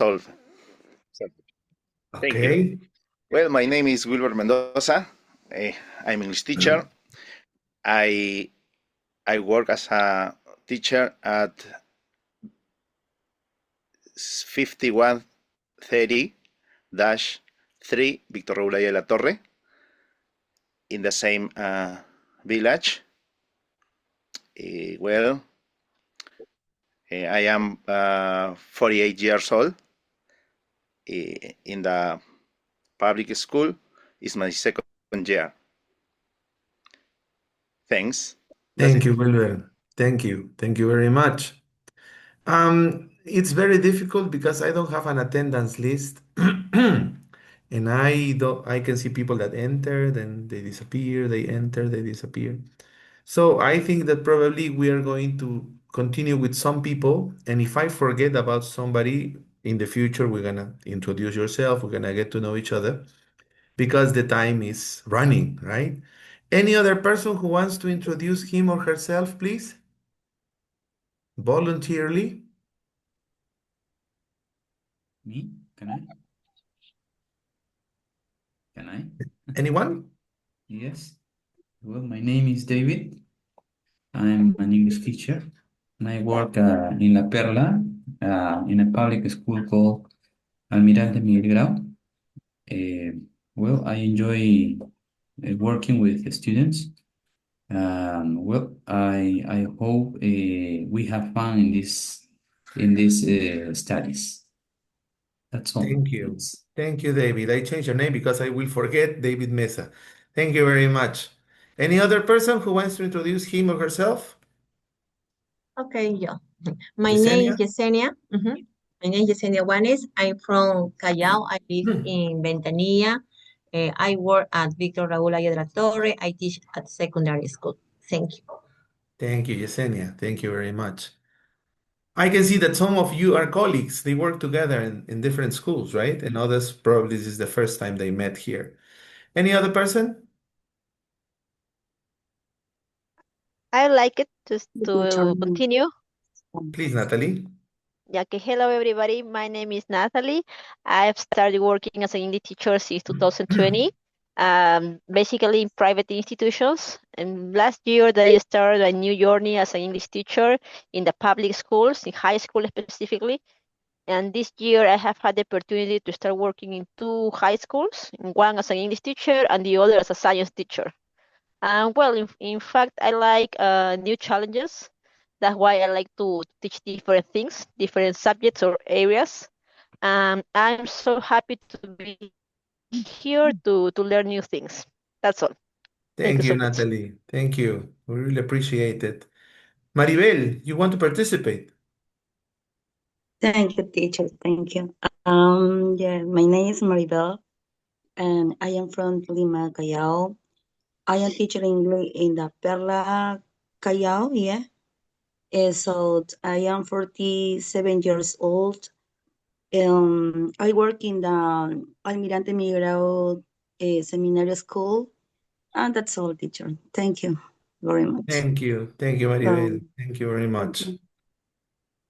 all. Thank you. Okay. Well, my name is Wilber Mendoza. I'm English teacher. I work as a teacher at 5130-3 Víctor Raúl Aya de la Torre in the same village. I am 48 years old. In the public school is my second year. Thanks. Thank you, Wilber. Thank you. Thank you very much. It's very difficult because I don't have an attendance list. And I can see people that enter, then they disappear, they enter, they disappear. So I think that probably we are going to continue with some people. And if I forget about somebody in the future, we're gonna introduce yourself, we're gonna get to know each other because the time is running, right? Any other person who wants to introduce him or herself, please? Voluntarily? Me? Can I? Can I? Anyone? Yes. Well, my name is David. I'm an English teacher, and I work in La Perla, in a public school called Almirante Miguel Grau. Well, I enjoy working with the students. Well, I hope we have fun in these studies. That's all. Thank you. Thank you, David. I changed your name because I will forget David Mesa. Thank you very much. Any other person who wants to introduce him or herself? Okay, yo. My name is Yesenia? Yesenia. My name is Yesenia Juanes. I'm from Callao. I live in Ventanilla. I work at Victor Raúl Aya de la Torre. I teach at secondary school. Thank you. Thank you, Yesenia. Thank you very much. I can see that some of you are colleagues. They work together in different schools, right? And others probably this is the first time they met here. Any other person? I like it to continue. Please, Natalie. Yeah, okay. Hello, everybody. My name is Natalie. I've started working as an English teacher since 2020, basically in private institutions. And last year, I started a new journey as an English teacher in the public schools, in high school specifically. And this year, I have had the opportunity to start working in two high schools, one as an English teacher and the other as a science teacher. Well, in fact, I like new challenges. That's why I like to teach different things, different subjects or areas. I'm so happy to be here to learn new things. That's all. Thank you you, so much. Natalie. Thank you. We really appreciate it. Maribel, you want to participate? Thank you, teacher. Thank you. Yeah, my name is Maribel, and I am from Lima, Callao. I am teaching English in the Perla, Callao, yeah. So I am 47 years old. I work in the Almirante Miguel Seminary School, and that's all, teacher. Thank you very much. Thank you. Thank you, Maribel. Thank you very much. Okay.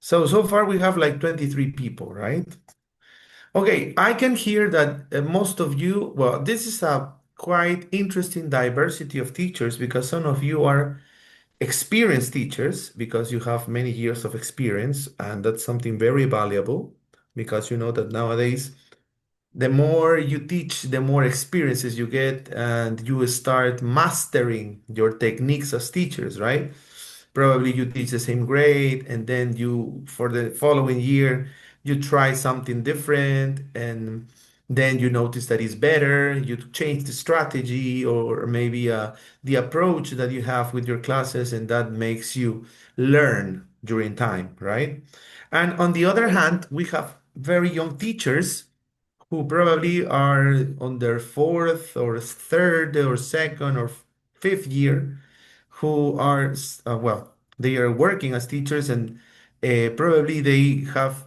So far we have like 23 people, right? Okay, I can hear that most of you, well, this is a quite interesting diversity of teachers because some of you are experienced teachers because you have many years of experience, and that's something very valuable because you know that nowadays the more you teach, the more experiences you get, and you start mastering your techniques as teachers, right? Probably you teach the same grade, and then you, for the following year, you try something different, and then you notice that it's better. You change the strategy or maybe the approach that you have with your classes, and that makes you learn during time, right? And on the other hand, we have very young teachers who probably are on their fourth or third or second or fifth year, who are, well, they are working as teachers, and probably they have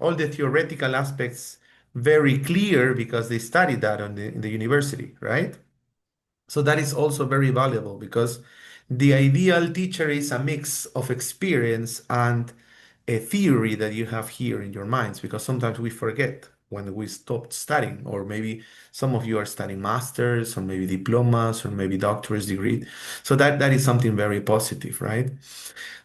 all the theoretical aspects very clear because they studied that in the university, right? So that is also very valuable because the ideal teacher is a mix of experience and a theory that you have here in your minds, because sometimes we forget when we stopped studying, or maybe some of you are studying masters, or maybe diplomas, or maybe doctorate degree. So that is something very positive, right?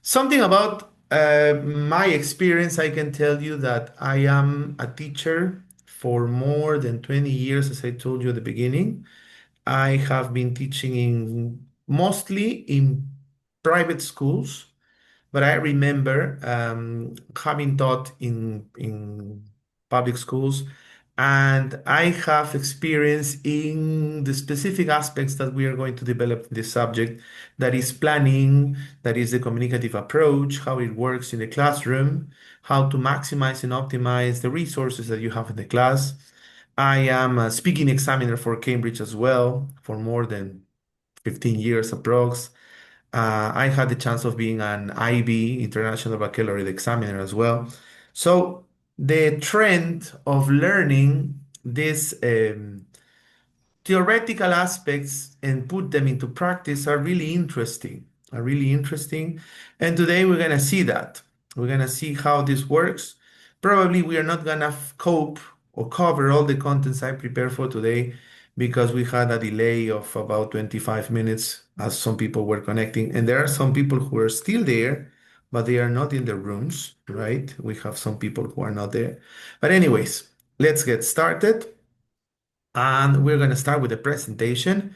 Something about my experience, I can tell you that I am a teacher for more than 20 years, as I told you at the beginning. I have been teaching in mostly in private schools, but I remember having taught in public schools, and I have experience in the specific aspects that we are going to develop in this subject. That is planning, that is the communicative approach, how it works in the classroom, how to maximize and optimize the resources that you have in the class. I am a speaking examiner for Cambridge as well for more than 15 years approx. I had the chance of being an IB, International Baccalaureate Examiner as well. So the trend of learning this theoretical aspects and put them into practice are really interesting, And today we're going to see that. We're going to see how this works. Probably we are not going to cope or cover all the contents I prepared for today because we had a delay of about 25 minutes as some people were connecting. And there are some people who are still there, but they are not in the rooms, right? We have some people who are not there. But anyways, let's get started. And we're going to start with the presentation.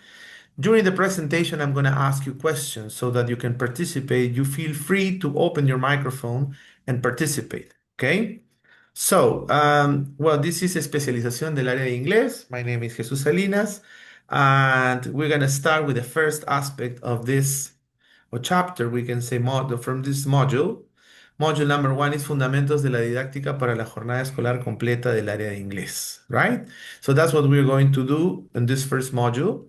During the presentation, I'm going to ask you questions so that you can participate. You feel free to open your microphone and participate, okay? So, well, this is Especialización del Área de Inglés. My name is Jesus Salinas, and we're going to start with the first aspect of this or chapter, we can say, from this module. Module number 1 is Fundamentos de la Didáctica para la Jornada Escolar Completa del Área de Inglés, right? So that's what we're going to do in this first module.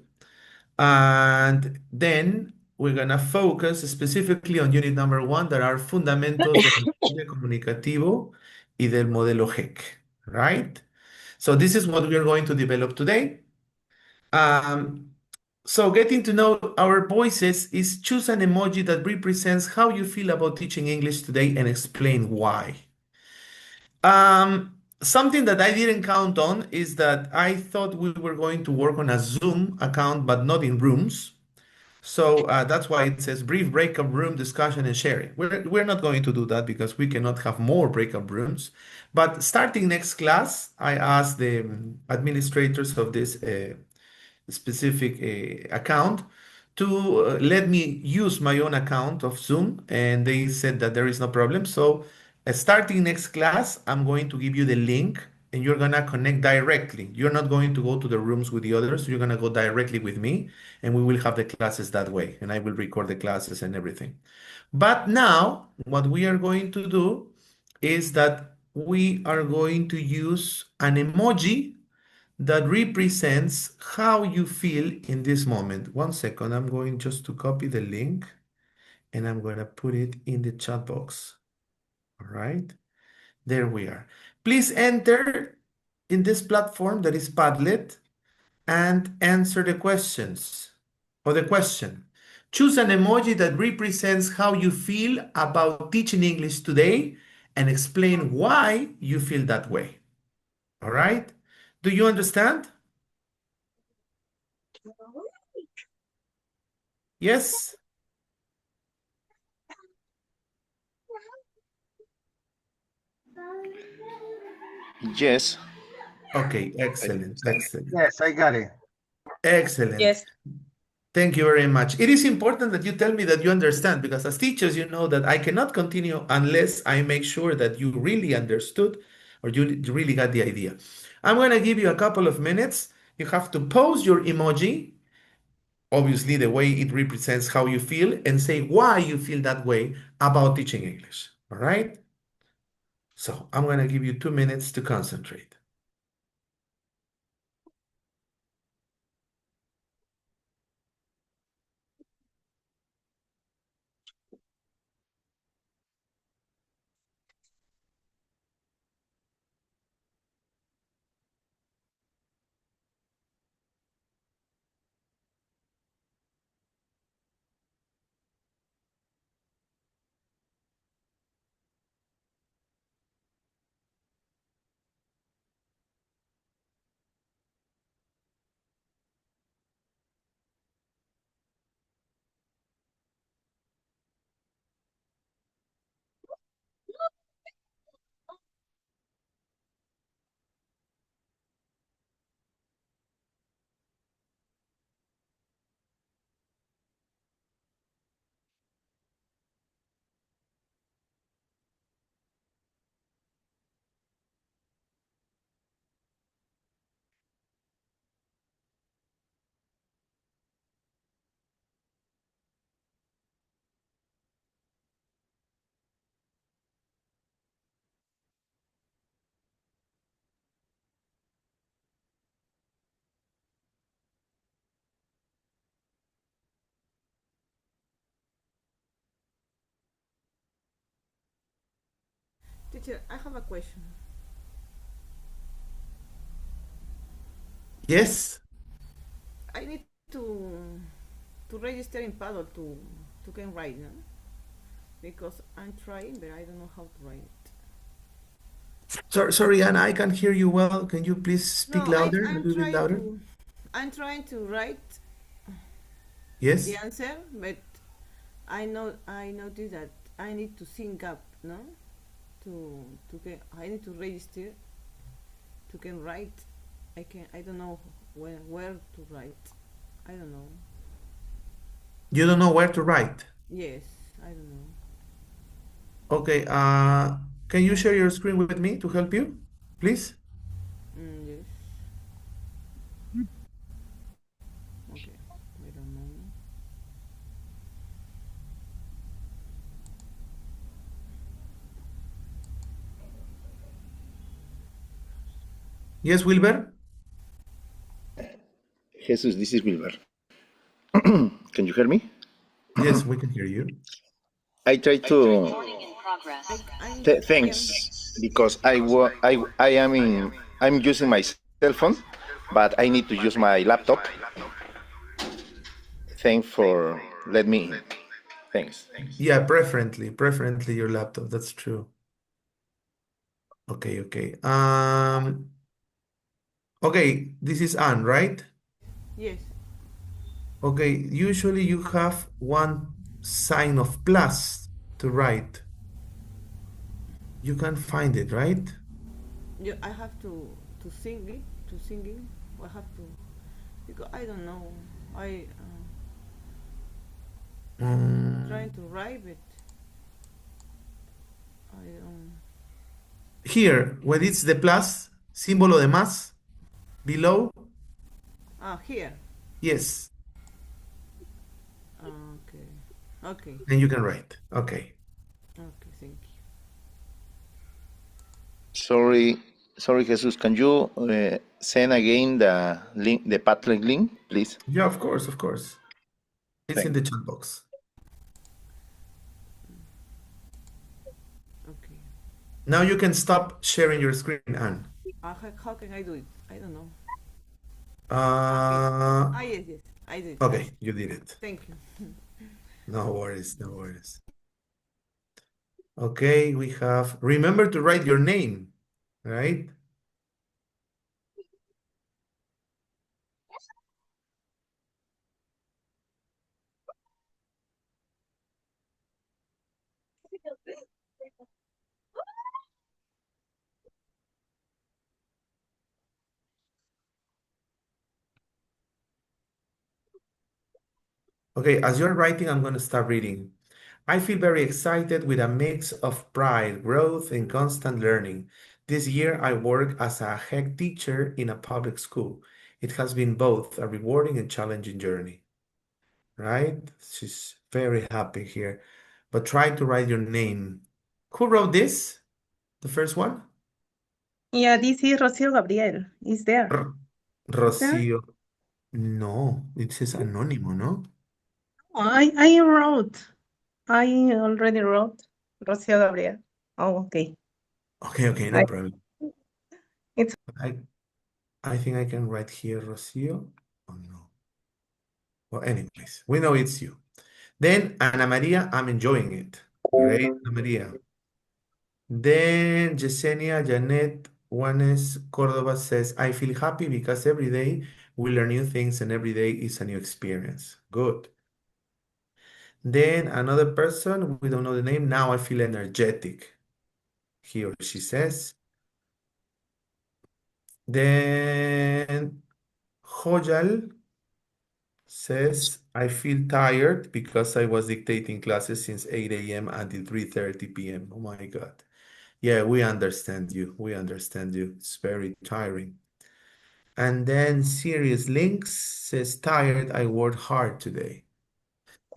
And then we're going to focus specifically on unit number 1, that are Fundamentos del Lenguaje Comunicativo y del Modelo GEC, right? So this is what we're going to develop today. So getting to know our voices is choose an emoji that represents how you feel about teaching English today and explain why. Something that I didn't count on is that I thought we were going to work on a Zoom account, but not in rooms. So that's why it says brief breakup room discussion and sharing. We're not going to do that because we cannot have more breakup rooms. But starting next class, I asked the administrators of this specific account to let me use my own account of Zoom, and they said that there is no problem. So starting next class, I'm going to give you the link and you're going to connect directly. You're not going to go to the rooms with the others. You're going to go directly with me and we will have the classes that way, and I will record the classes and everything. But now what we are going to do is that we are going to use an emoji that represents how you feel in this moment. One second, I'm going just to copy the link and I'm going to put it in the chat box. All right, there we are. Please enter in this platform that is Padlet and answer the questions or the question. Choose an emoji that represents how you feel about teaching English today and explain why you feel that way. All right, do you understand? Yes? Yes. Okay, I excellent, understand. excellent, Yes, I got it. excellent. Yes. Thank you very much. It is important that you tell me that you understand, because as teachers, you know that I cannot continue unless I make sure that you really understood or you really got the idea. I'm going to give you a couple of minutes. You have to pose your emoji, obviously the way it represents how you feel, and say why you feel that way about teaching English. All right? So I'm going to give you 2 minutes to concentrate. Teacher, I have a question. Yes. I need to register in Paddle to can write, no? Because I'm trying, but I don't know how to write. Sorry, Anna, I can't hear you well. Can you please speak No, I louder, a I'm little bit trying louder? to I'm trying to write the Yes. answer, but I noticed that I need to sync up, no? To can I need to register to can write. I don't know where to write. I don't know. You don't know where to write. Yes, I don't know. Okay, can you share your screen with me to help you, please? Yes. Okay. Wait a moment. Yes, Wilber? Jesus, this is Wilber. Can you hear me? Yes, we can hear you. I try to. I'm Thanks, because I am in. I'm using my cell phone, but I need to use my laptop. Thanks for let me in. Thanks. Yeah, preferably your laptop. That's true. Okay. Okay, this is Anne, right? yes. Okay, usually you have one sign of plus to write. You can find it, right? I have to sing it to singing. I have to because I don't know. I trying Mm, to write it. I here, when it's the plus, símbolo de más, below, here. yes, Okay. Okay. and you can write. Okay. Okay. Thank you. Sorry, Jesus. Can you send again the link, the Padlet link, please? Yeah, of course. It's in Thank the chat box. Okay. Now you can stop sharing your screen, Anne. How can I do it? I don't know. Uh, Yes. I did. okay, you did it. Thank you. No worries. Okay, we have, remember to write your name, right? Okay, as you're writing, I'm going to start reading. I feel very excited with a mix of pride, growth, and constant learning. This year, I work as a head teacher in a public school. It has been both a rewarding and challenging journey, right? She's very happy here. But try to write your name. Who wrote this? The first one? Yeah, this is Rocio Gabriel. Is there? R Is there? Rocío. No, it says anónimo, no? Oh, I wrote. I already wrote Rocio Gabriel. Oh, okay. Okay, no I, problem. it's I think I can write here Rocío. Oh no. Well, anyways, we know it's you. Then Ana Maria, I'm enjoying it. Great, Ana Maria. Then Yesenia Janet Juanes Cordova says, I feel happy because every day we learn new things and every day is a new experience. Good. Then another person, we don't know the name. Now I feel energetic. He or she says. Then Hojal says, I feel tired because I was dictating classes since 8 a.m. until 3:30 p.m. Oh my God. Yeah, we understand you. We understand you. It's very tiring. And then Serious Links says, tired, I worked hard today.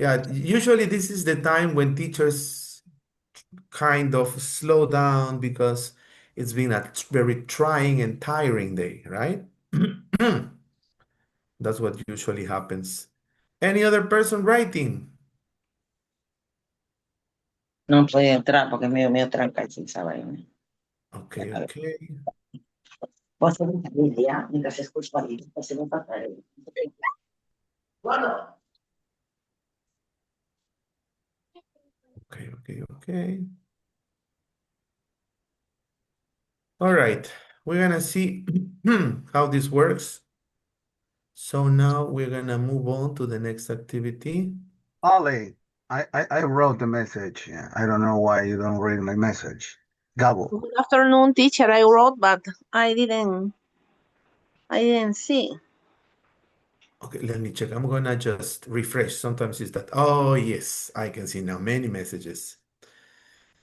Yeah, usually this is the time when teachers kind of slow down because it's been a very trying and tiring day, right? That's what usually happens. Any other person writing? No puede entrar porque es medio tranca esa vaina. Okay, okay. Puedo hacer una idea mientras escucho a alguien. Pues se me pasa el- Bueno. Okay, okay, okay. All right, we're gonna see how this works. So now we're gonna move on to the next activity. Ollie, I wrote the message. I don't know why you don't read my message. Gabo. Good afternoon, teacher. I wrote, but I didn't see. Okay, let me check. I'm gonna just refresh. Sometimes it's that. Oh, yes, I can see now many messages.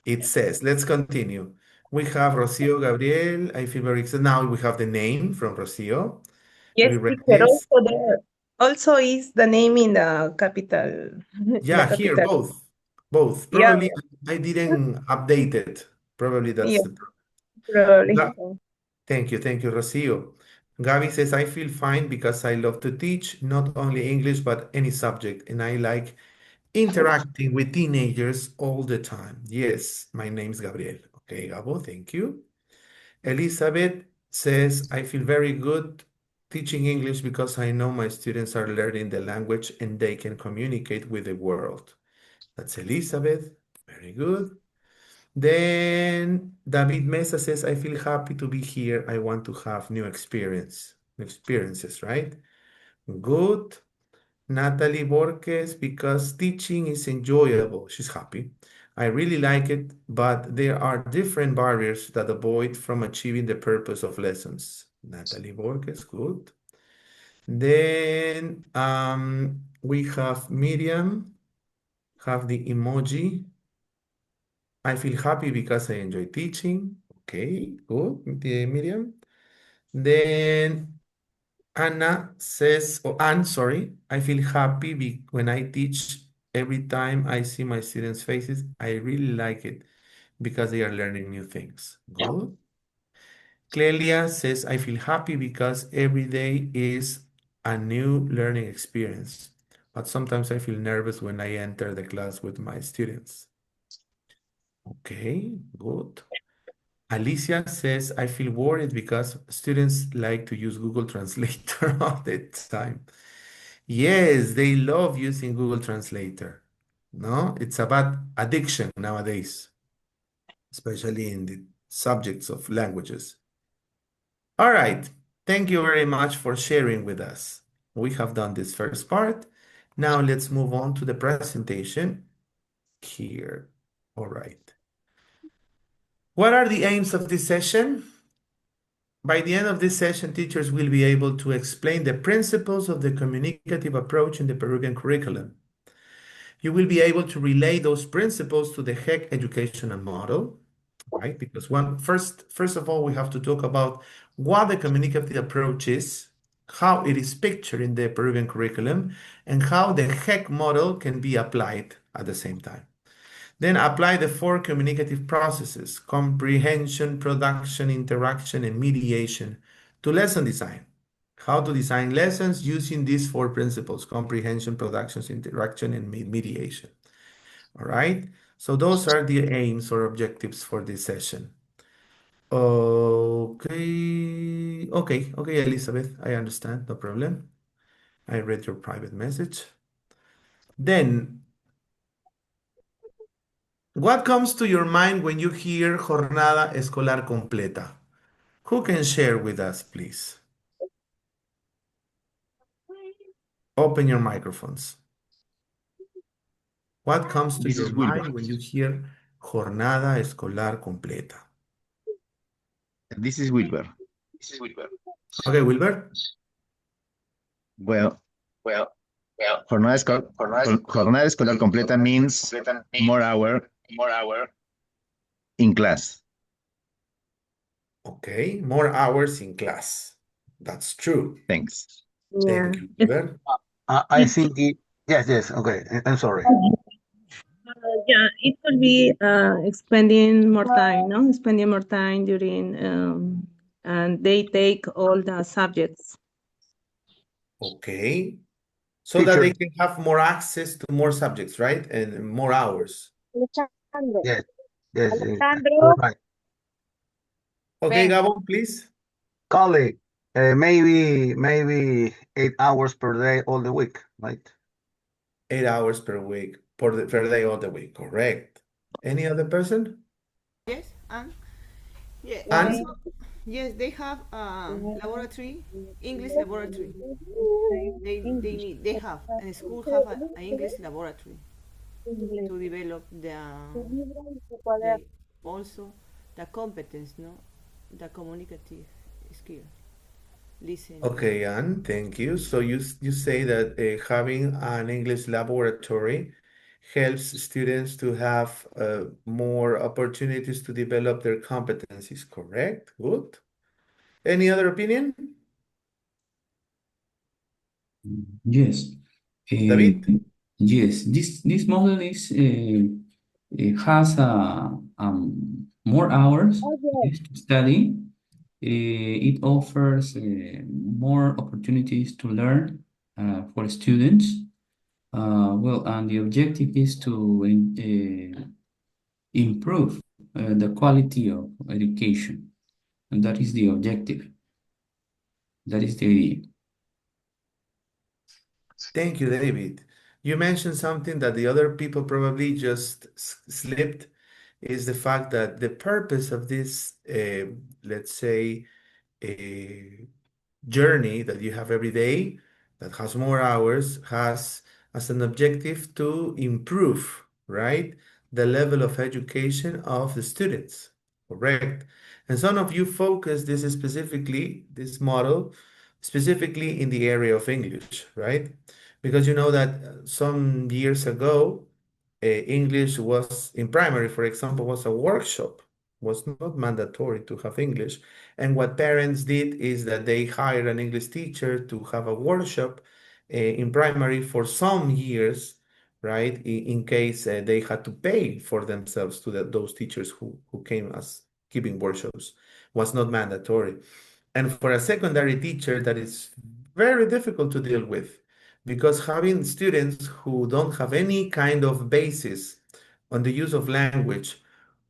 It says, let's continue. We have Rocio Gabriel. I feel very excited. Now we have the name from Rocio. Yes, We read teacher. this. Also there. Also is the name in the capital. The Yeah, here, capital. both. Both. Yeah, Probably I didn't update it. Probably that's yeah, the problem. probably. Ga- Thank you, Rocio. Gaby says, I feel fine because I love to teach not only English, but any subject. And I like interacting with teenagers all the time. Yes, my name's Gabriel. Okay, Gabo, thank you. Elizabeth says, I feel very good teaching English because I know my students are learning the language and they can communicate with the world. That's Elizabeth. Very good. Then David Mesa says, I feel happy to be here. I want to have new experiences, right? Good. Natalie Borges, because teaching is enjoyable. She's happy. I really like it, but there are different barriers that avoid from achieving the purpose of lessons. Natalie Borges, good. Then we have Miriam, have the emoji. I feel happy because I enjoy teaching. Okay, good, Miriam. Then Anna says, or Anne, sorry, I feel happy when I teach. Every time I see my students' faces, I really like it because they are learning new things. Good. Clelia says, I feel happy because every day is a new learning experience, but sometimes I feel nervous when I enter the class with my students. Okay, good. Alicia says, I feel worried because students like to use Google Translator all the time. Yes, they love using Google Translator. No, it's about addiction nowadays, especially in the subjects of languages. All right, thank you very much for sharing with us. We have done this first part. Now let's move on to the presentation here. All right. What are the aims of this session? By the end of this session, teachers will be able to explain the principles of the communicative approach in the Peruvian curriculum. You will be able to relay those principles to the HEC educational model, right? Because first of all, we have to talk about what the communicative approach is, how it is pictured in the Peruvian curriculum, and how the HEC model can be applied at the same time. Then apply the four communicative processes: comprehension, production, interaction, and mediation to lesson design. How to design lessons using these four principles: comprehension, production, interaction, and mediation. All right. So those are the aims or objectives for this session. Okay, Elizabeth, I understand, no problem. I read your private message. Then, what comes to your mind when you hear jornada escolar completa? Who can share with us, please? Open your microphones. What comes to This your is Wilber. mind when you hear jornada escolar completa? This is Wilber. Okay, Wilbert? Well, jornada escolar completa means more hour in class. Okay, more hours in class. That's true. Thanks. Yeah. Thank you, Wilbert. I think yes. Okay, I'm sorry. Yeah, it could be spending more time, no? Spending more time during, and they take all the subjects. Okay. So that Teacher, they can have more access to more subjects, right? And more hours. yes, you're Alejandro, right. Okay, Ben, Gabo, please. Colleague, maybe 8 hours per day all the week, right? 8 hours per week, per day all the week. Correct. Any other person? yes, and yeah, also, And yes, they have laboratory, English laboratory. They have, and school have a English laboratory to develop the also the competence, no, the communicative skill, listening. okay, Anne, thank you. So you say that having an English laboratory helps students to have more opportunities to develop their competencies, correct? Good. Any other opinion? Yes. David? Yes, this model is it has more hours yes, to study. It offers more opportunities to learn for students. Well, and the objective is to improve the quality of education, and that is the objective. That is the idea. Thank you, David. You mentioned something that the other people probably just slipped, is the fact that the purpose of this, let's say, a journey that you have every day that has more hours has as an objective to improve, right, the level of education of the students. Correct. And some of you focus this model specifically in the area of English, right? Because you know that some years ago, English was in primary, for example, was a workshop, was not mandatory to have English. And what parents did is that they hired an English teacher to have a workshop in primary for some years, right? In case they had to pay for themselves to those teachers who came as giving workshops, was not mandatory. And for a secondary teacher, that is very difficult to deal with because having students who don't have any kind of basis on the use of language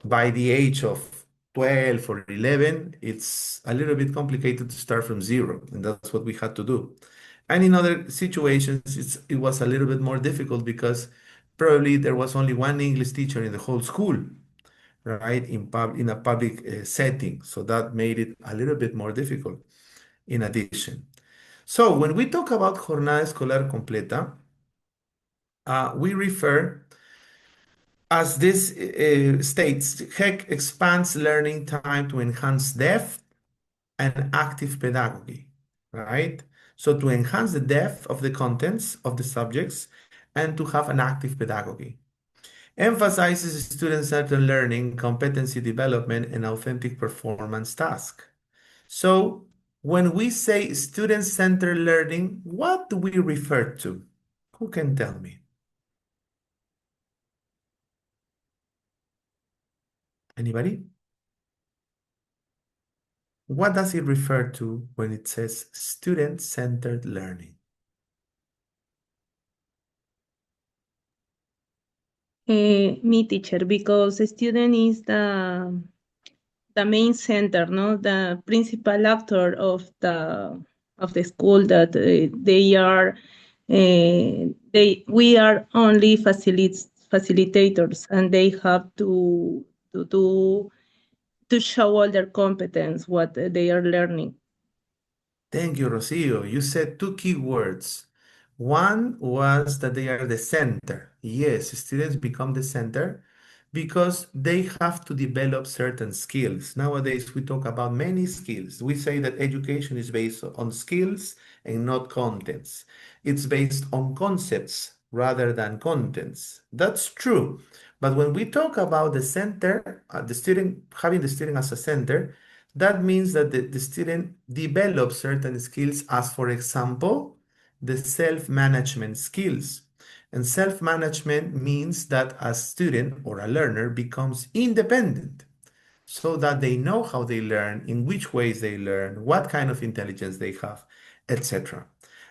by the age of 12 or 11, it's a little bit complicated to start from zero, and that's what we had to do. And in other situations, it was a little bit more difficult because probably there was only one English teacher in the whole school, right, in a public setting. So that made it a little bit more difficult in addition. So when we talk about jornada escolar completa, we refer, as this states, HEC expands learning time to enhance depth and active pedagogy, right? So to enhance the depth of the contents of the subjects and to have an active pedagogy. Emphasizes student-centered learning, competency development, and authentic performance task. So when we say student-centered learning, what do we refer to? Who can tell me? Anybody? What does it refer to when it says student-centered learning? Me, teacher, because the student is the main center, no, the principal actor of the school. That they are we are only facilitators, and they have to do to show all their competence, what they are learning. Thank you, Rocio. You said two key words. One was that they are the center. Yes, students become the center because they have to develop certain skills. Nowadays, we talk about many skills. We say that education is based on skills and not contents. It's based on concepts rather than contents. That's true. But when we talk about the center, the student, having the student as a center, that means that the student develops certain skills, as for example, the self-management skills. And self-management means that a student or a learner becomes independent so that they know how they learn, in which ways they learn, what kind of intelligence they have, etc.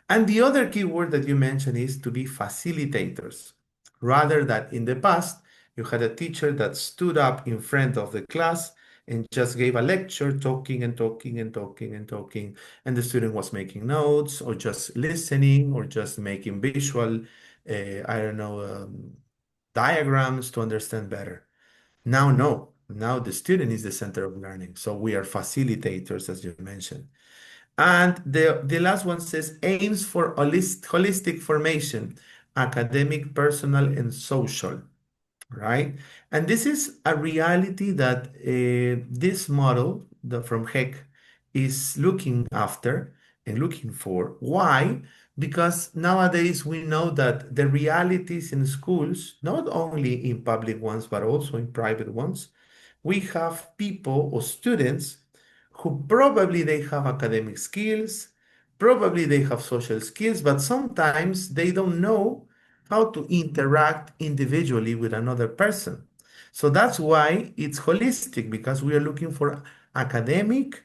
And the other key word that you mentioned is to be facilitators. Rather than in the past, you had a teacher that stood up in front of the class and just gave a lecture talking and talking and talking and talking, and the student was making notes or just listening or just making visual, I don't know, diagrams to understand better. Now, no. Now the student is the center of learning. So we are facilitators, as you mentioned. And the last one says aims for holistic formation, academic, personal, and social, right? And this is a reality that this model from Heck is looking after and looking for. Why? Because nowadays we know that the realities in schools, not only in public ones, but also in private ones, we have people or students who probably they have academic skills, probably they have social skills, but sometimes they don't know how to interact individually with another person. So that's why it's holistic, because we are looking for academic,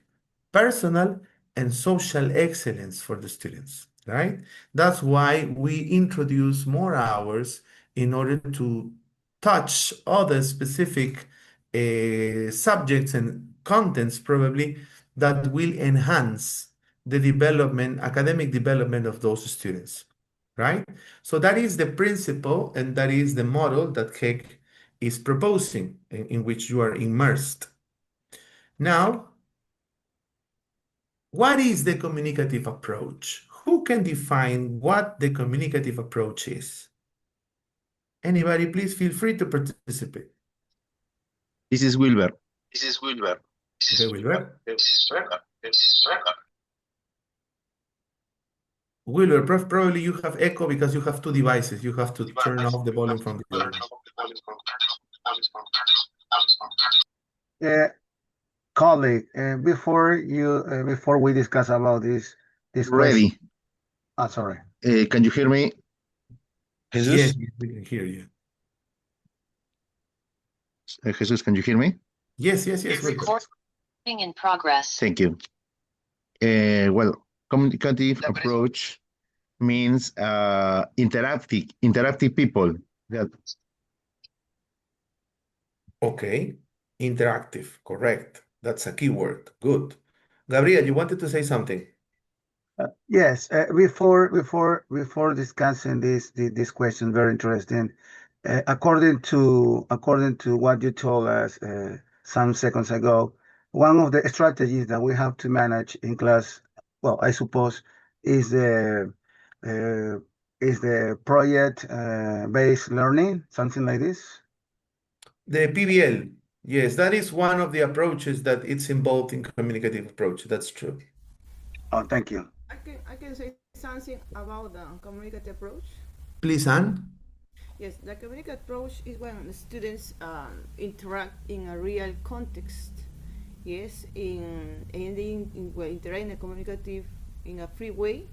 personal, and social excellence for the students, right? That's why we introduce more hours in order to touch other specific subjects and contents probably that will enhance the development, academic development of those students, right? So that is the principle and that is the model that Heck is proposing in which you are immersed. Now, what is the communicative approach? Who can define what the communicative approach is? Anybody, please feel free to participate. This is Wilber. Okay, Wilber. Wilber, probably you have echo because you have two devices. You have to turn off the volume from the other one. Colleague, before we discuss about this question. Ready. Sorry. Can you hear me? Jesus? Yes, we can hear you. Jesus, can you hear me? Yes, Wilber. Recording in progress. Thank you. Well, communicative approach means interactive people. Okay, interactive, correct. That's a key word. Good. Gabriel, you wanted to say something? Yes. Before discussing this question, very interesting. According to what you told us some seconds ago, one of the strategies that we have to manage in class, well, I suppose, is the project based learning, something like this. The PBL. Yes, that is one of the approaches that it's involved in communicative approach. That's true. Oh, thank you. I can say something about the communicative approach. Please, Anne. Yes, the communicative approach is when the students interact in a real context. Yes, they interact in a communicative in a free way,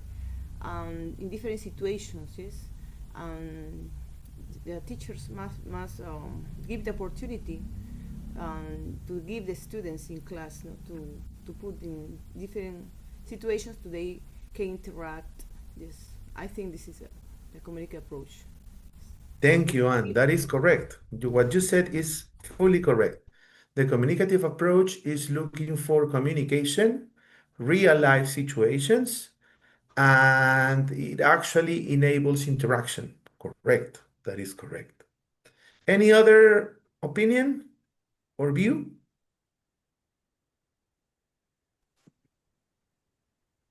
in different situations. Yes, and the teachers must give the opportunity to give the students in class, to put in different situations so they can interact. Yes, I think this is the communicative approach. Thank you, Anne. That is correct. What you said is fully correct. The communicative approach is looking for communication, real life situations, and it actually enables interaction. Correct. That is correct. Any other opinion or view?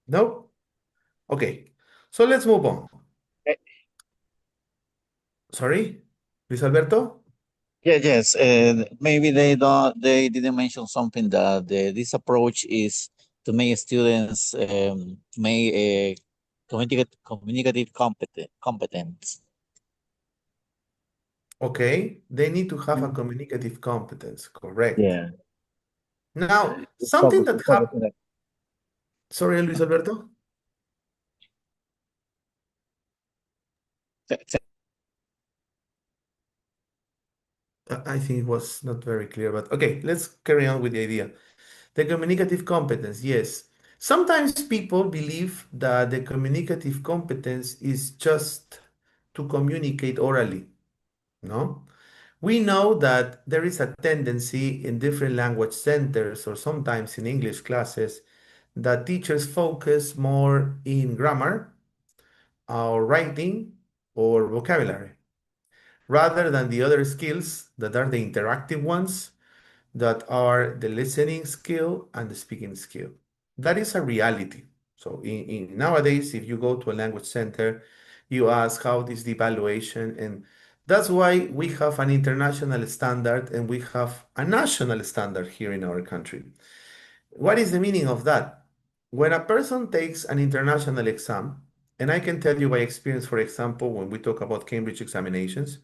No? Okay. So let's move on. Sorry, Luis Alberto? Yes. Maybe they didn't mention something that this approach is to make students make communicative competence. Okay, they need to have a communicative competence, correct. Yeah. Now, something that happened. Sorry, Luis Alberto? I think it was not very clear, but okay, let's carry on with the idea. The communicative competence, yes. Sometimes people believe that the communicative competence is just to communicate orally, no? We know that there is a tendency in different language centers or sometimes in English classes that teachers focus more in grammar or writing or vocabulary rather than the other skills that are the interactive ones that are the listening skill and the speaking skill. That is a reality. So in nowadays, if you go to a language center, you ask how is the evaluation, and that's why we have an international standard and we have a national standard here in our country. What is the meaning of that? When a person takes an international exam, and I can tell you by experience, for example, when we talk about Cambridge examinations,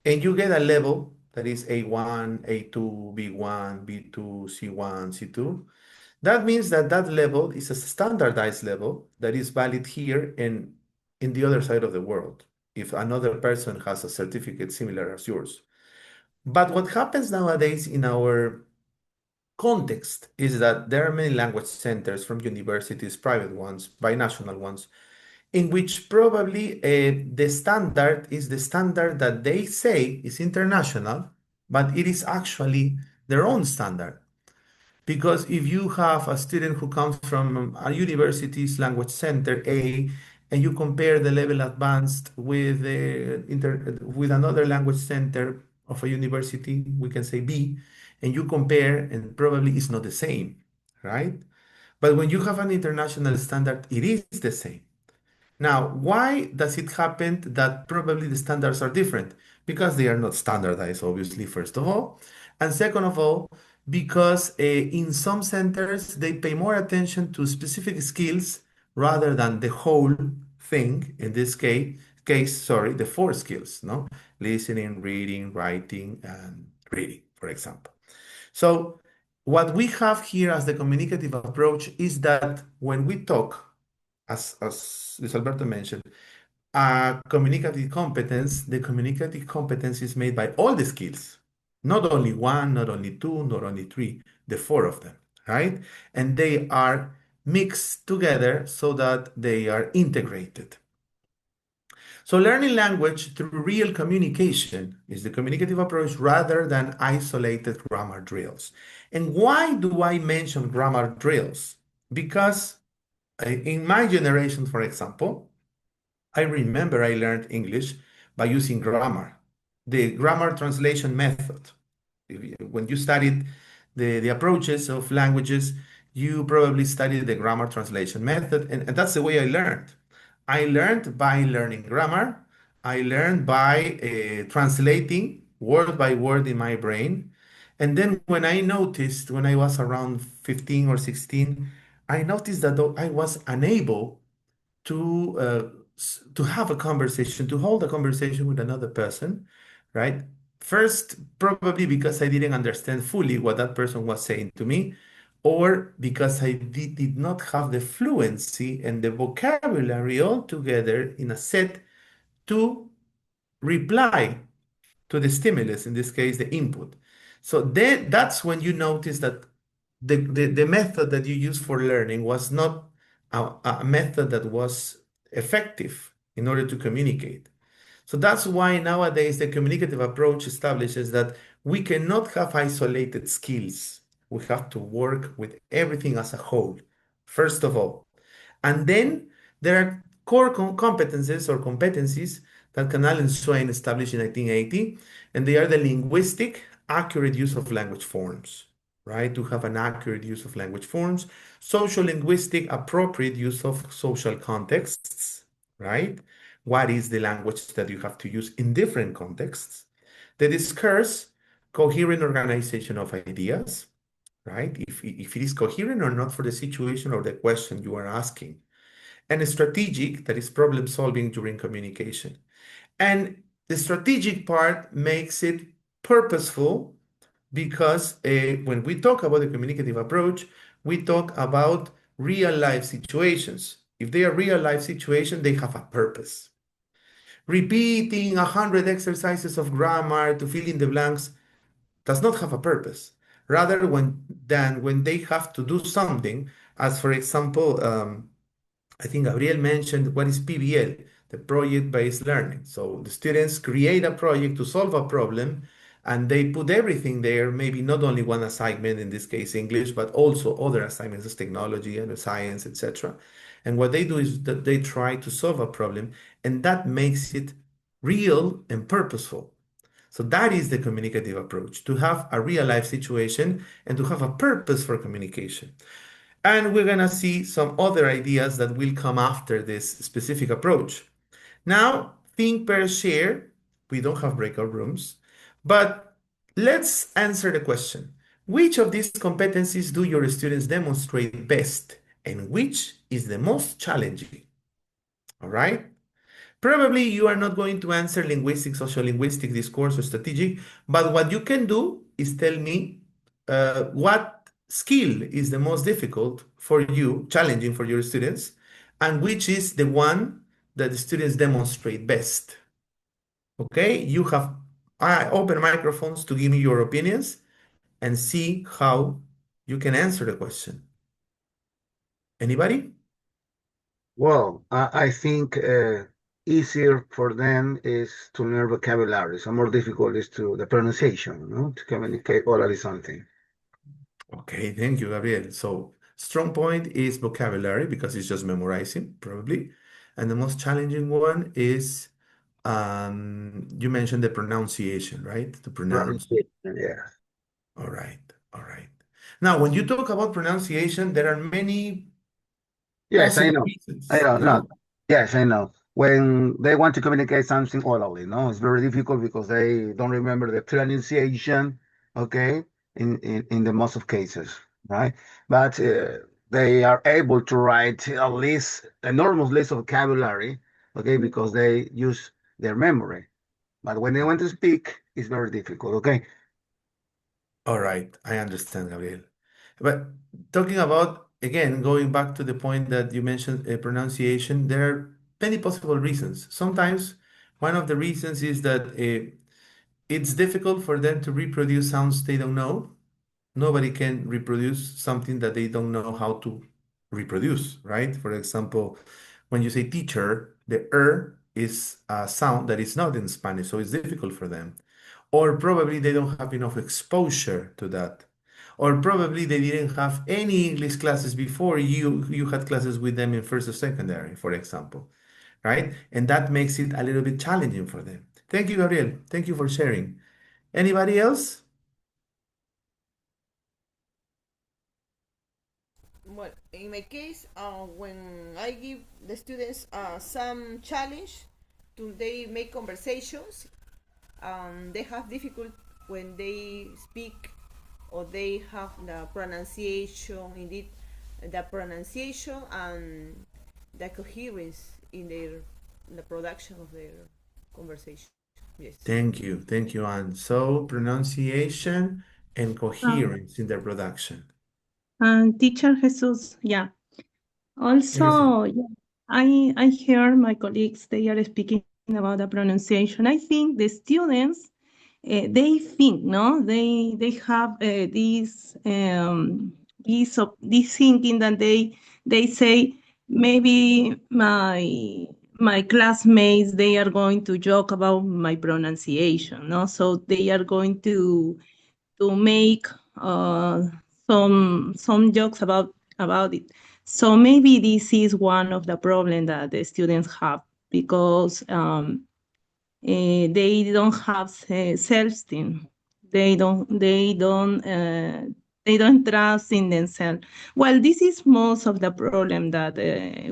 and you get a level that is A1, A2, B1, B2, C1, C2, that means that that level is a standardized level that is valid here and in the other side of the world, if another person has a certificate similar as yours. But what happens nowadays in our context is that there are many language centers from universities, private ones, binational ones, in which probably the standard is the standard that they say is international, but it is actually their own standard. Because if you have a student who comes from a university's language center A, and you compare the level advanced with another language center of a university, we can say B, and you compare, and probably it's not the same, right? But when you have an international standard, it is the same. Now, why does it happen that probably the standards are different? Because they are not standardized, obviously, first of all. And second of all, because in some centers, they pay more attention to specific skills rather than the whole thing. In this case, the four skills, no? Listening, reading, writing, and reading, for example. So what we have here as the communicative approach is that when we talk, as Luis Alberto mentioned, communicative competence, the communicative competence is made by all the skills, not only one, not only two, not only three, the four of them, right? And they are mixed together so that they are integrated. So learning language through real communication is the communicative approach rather than isolated grammar drills. And why do I mention grammar drills? Because in my generation, for example, I remember I learned English by using grammar, the grammar translation method. When you studied the approaches of languages, you probably studied the grammar translation method, and that's the way I learned. I learned by learning grammar. I learned by translating word by word in my brain. And then when I noticed, when I was around 15 or 16, I noticed that I was unable to have a conversation, to hold a conversation with another person, right? First, probably because I didn't understand fully what that person was saying to me, or because I did not have the fluency and the vocabulary all together in a set to reply to the stimulus, in this case, the input. So then that's when you notice that the method that you use for learning was not a method that was effective in order to communicate. So that's why nowadays the communicative approach establishes that we cannot have isolated skills. We have to work with everything as a whole, first of all. And then there are core competences or competencies that Canal and Swain established in 1980, and they are the linguistic, accurate use of language forms, right? To have an accurate use of language forms, social linguistic, appropriate use of social contexts, right? What is the language that you have to use in different contexts? The discourse, coherent organization of ideas, right? If it is coherent or not for the situation or the question you are asking. And a strategic, that is problem solving during communication. And the strategic part makes it purposeful because when we talk about the communicative approach, we talk about real life situations. If they are real life situations, they have a purpose. Repeating 100 exercises of grammar to fill in the blanks does not have a purpose. Rather, when they have to do something, as for example, I think Gabriel mentioned what is PBL, the project-based learning. So the students create a project to solve a problem, and they put everything there, maybe not only one assignment, in this case English, but also other assignments as technology and science, etc. And what they do is that they try to solve a problem, and that makes it real and purposeful. So that is the communicative approach, to have a real life situation and to have a purpose for communication. And we're gonna see some other ideas that will come after this specific approach. Now, think, pair, share. We don't have breakout rooms, but let's answer the question. Which of these competencies do your students demonstrate best, and which is the most challenging? All right? Probably you are not going to answer linguistic, social linguistic, discourse, or strategic, but what you can do is tell me what skill is the most difficult for you, challenging for your students, and which is the one that the students demonstrate best. Okay, you have open microphones to give me your opinions and see how you can answer the question. Anybody? Well, I think easier for them is to learn vocabulary. So more difficult is to the pronunciation, no? To communicate orally something. Okay, thank you, Gabriel. So strong point is vocabulary because it's just memorizing, probably. And the most challenging one is you mentioned the pronunciation, right? To pronounce. Pronunciation, yeah. All right, all right. Now, when you talk about pronunciation, there are many Yes, I possible know. I reasons. know. No. No. Yes, I know. When they want to communicate something orally, no, it's very difficult because they don't remember the pronunciation, okay, in the most of cases, right? But they are able to write a list, enormous list of vocabulary, okay, because they use their memory. But when they want to speak, it's very difficult, okay? All right, I understand, Gabriel. But talking about, again, going back to the point that you mentioned, pronunciation, there are many possible reasons. Sometimes one of the reasons is that it's difficult for them to reproduce sounds they don't know. Nobody can reproduce something that they don't know how to reproduce, right? For example, when you say teacher, the is a sound that is not in Spanish, so it's difficult for them. Or probably they don't have enough exposure to that. Or probably they didn't have any English classes before you had classes with them in first or secondary, for example, right? And that makes it a little bit challenging for them. Thank you, Gabriel. Thank you for sharing. Anybody else? Well, in my case, when I give the students some challenge to they make conversations, they have difficult when they speak or they have the pronunciation, indeed, the pronunciation and the coherence in the production of their conversation. Yes. Thank you. Thank you, Anne. So pronunciation and coherence in their production. And teacher Jesus, yeah. Yes, yes. Also, yeah, I hear my colleagues, they are speaking about the pronunciation. I think the students, they think, no, they have this thinking that they say maybe my classmates, they are going to joke about my pronunciation, no, so they are going to make some jokes about it. So maybe this is one of the problems that the students have because they don't have self-esteem. They don't trust in themselves. Well, this is most of the problem that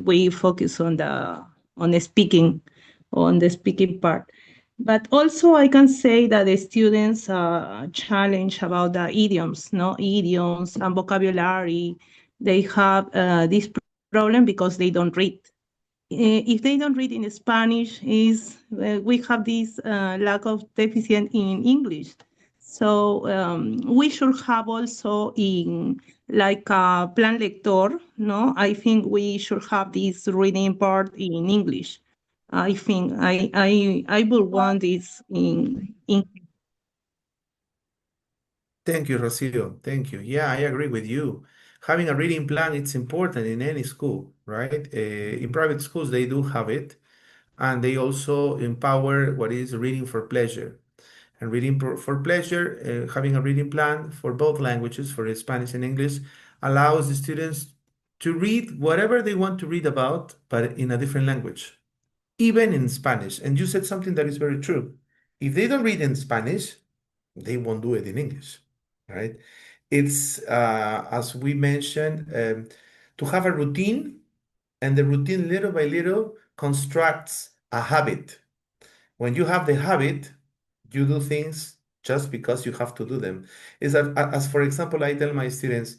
we focus on the speaking, on the speaking part. But also I can say that the students are challenged about the idioms, no idioms and vocabulary. They have this problem because they don't read. If they don't read in Spanish, we have this lack of deficient in English. So we should have also in like a plan lector, no? I think we should have this reading part in English. I think I would want this in Thank you, Rocio. Thank you. Yeah, I agree with you. Having a reading plan, it's important in any school, right? In private schools, they do have it. and they also empower what is reading for pleasure. And reading for pleasure, having a reading plan for both languages, for Spanish and English, allows the students to read whatever they want to read about, but in a different language, even in Spanish. And you said something that is very true. If they don't read in Spanish, they won't do it in English, right? It's, as we mentioned, to have a routine, and the routine little by little constructs a habit. When you have the habit, you do things just because you have to do them. Is that, as for example, I tell my students,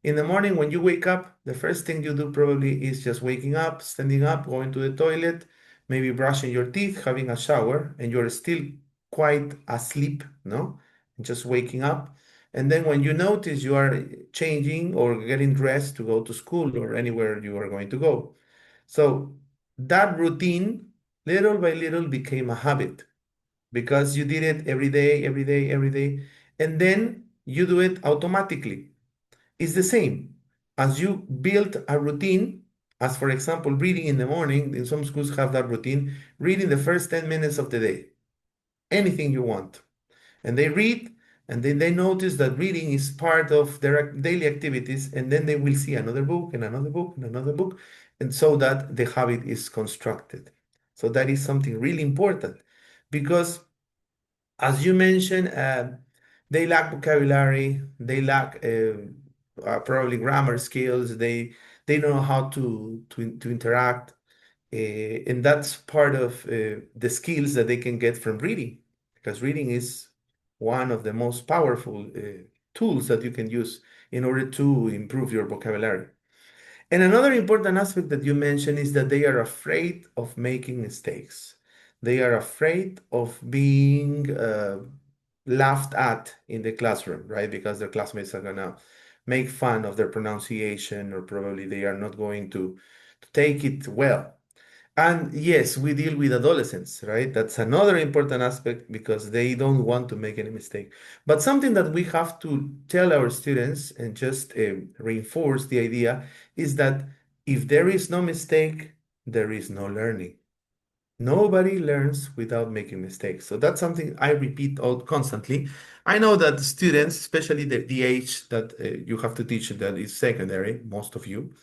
in the morning when you wake up, the first thing you do probably is just waking up, standing up, going to the toilet, maybe brushing your teeth, having a shower, and you're still quite asleep, no? Just waking up. And then when you notice you are changing or getting dressed to go to school or anywhere you are going to go. So that routine, little by little, became a habit because you did it every day, every day, every day, and then you do it automatically. It's the same as you build a routine, as for example, reading in the morning. In some schools have that routine, reading the first 10 minutes of the day, anything you want. And they read, and then they notice that reading is part of their daily activities, and then they will see another book and another book and another book, and so that the habit is constructed. So that is something really important because, as you mentioned, they lack vocabulary, they lack probably grammar skills, they don't know how to interact, and that's part of the skills that they can get from reading, because reading is one of the most powerful tools that you can use in order to improve your vocabulary. And another important aspect that you mentioned is that they are afraid of making mistakes. They are afraid of being laughed at in the classroom, right? Because their classmates are gonna make fun of their pronunciation, or probably they are not going to take it well. And yes, we deal with adolescents, right? That's another important aspect because they don't want to make any mistake. But something that we have to tell our students and just reinforce the idea is that if there is no mistake, there is no learning. Nobody learns without making mistakes. So that's something I repeat all constantly. I know that students, especially the age that you have to teach that is secondary, most of you,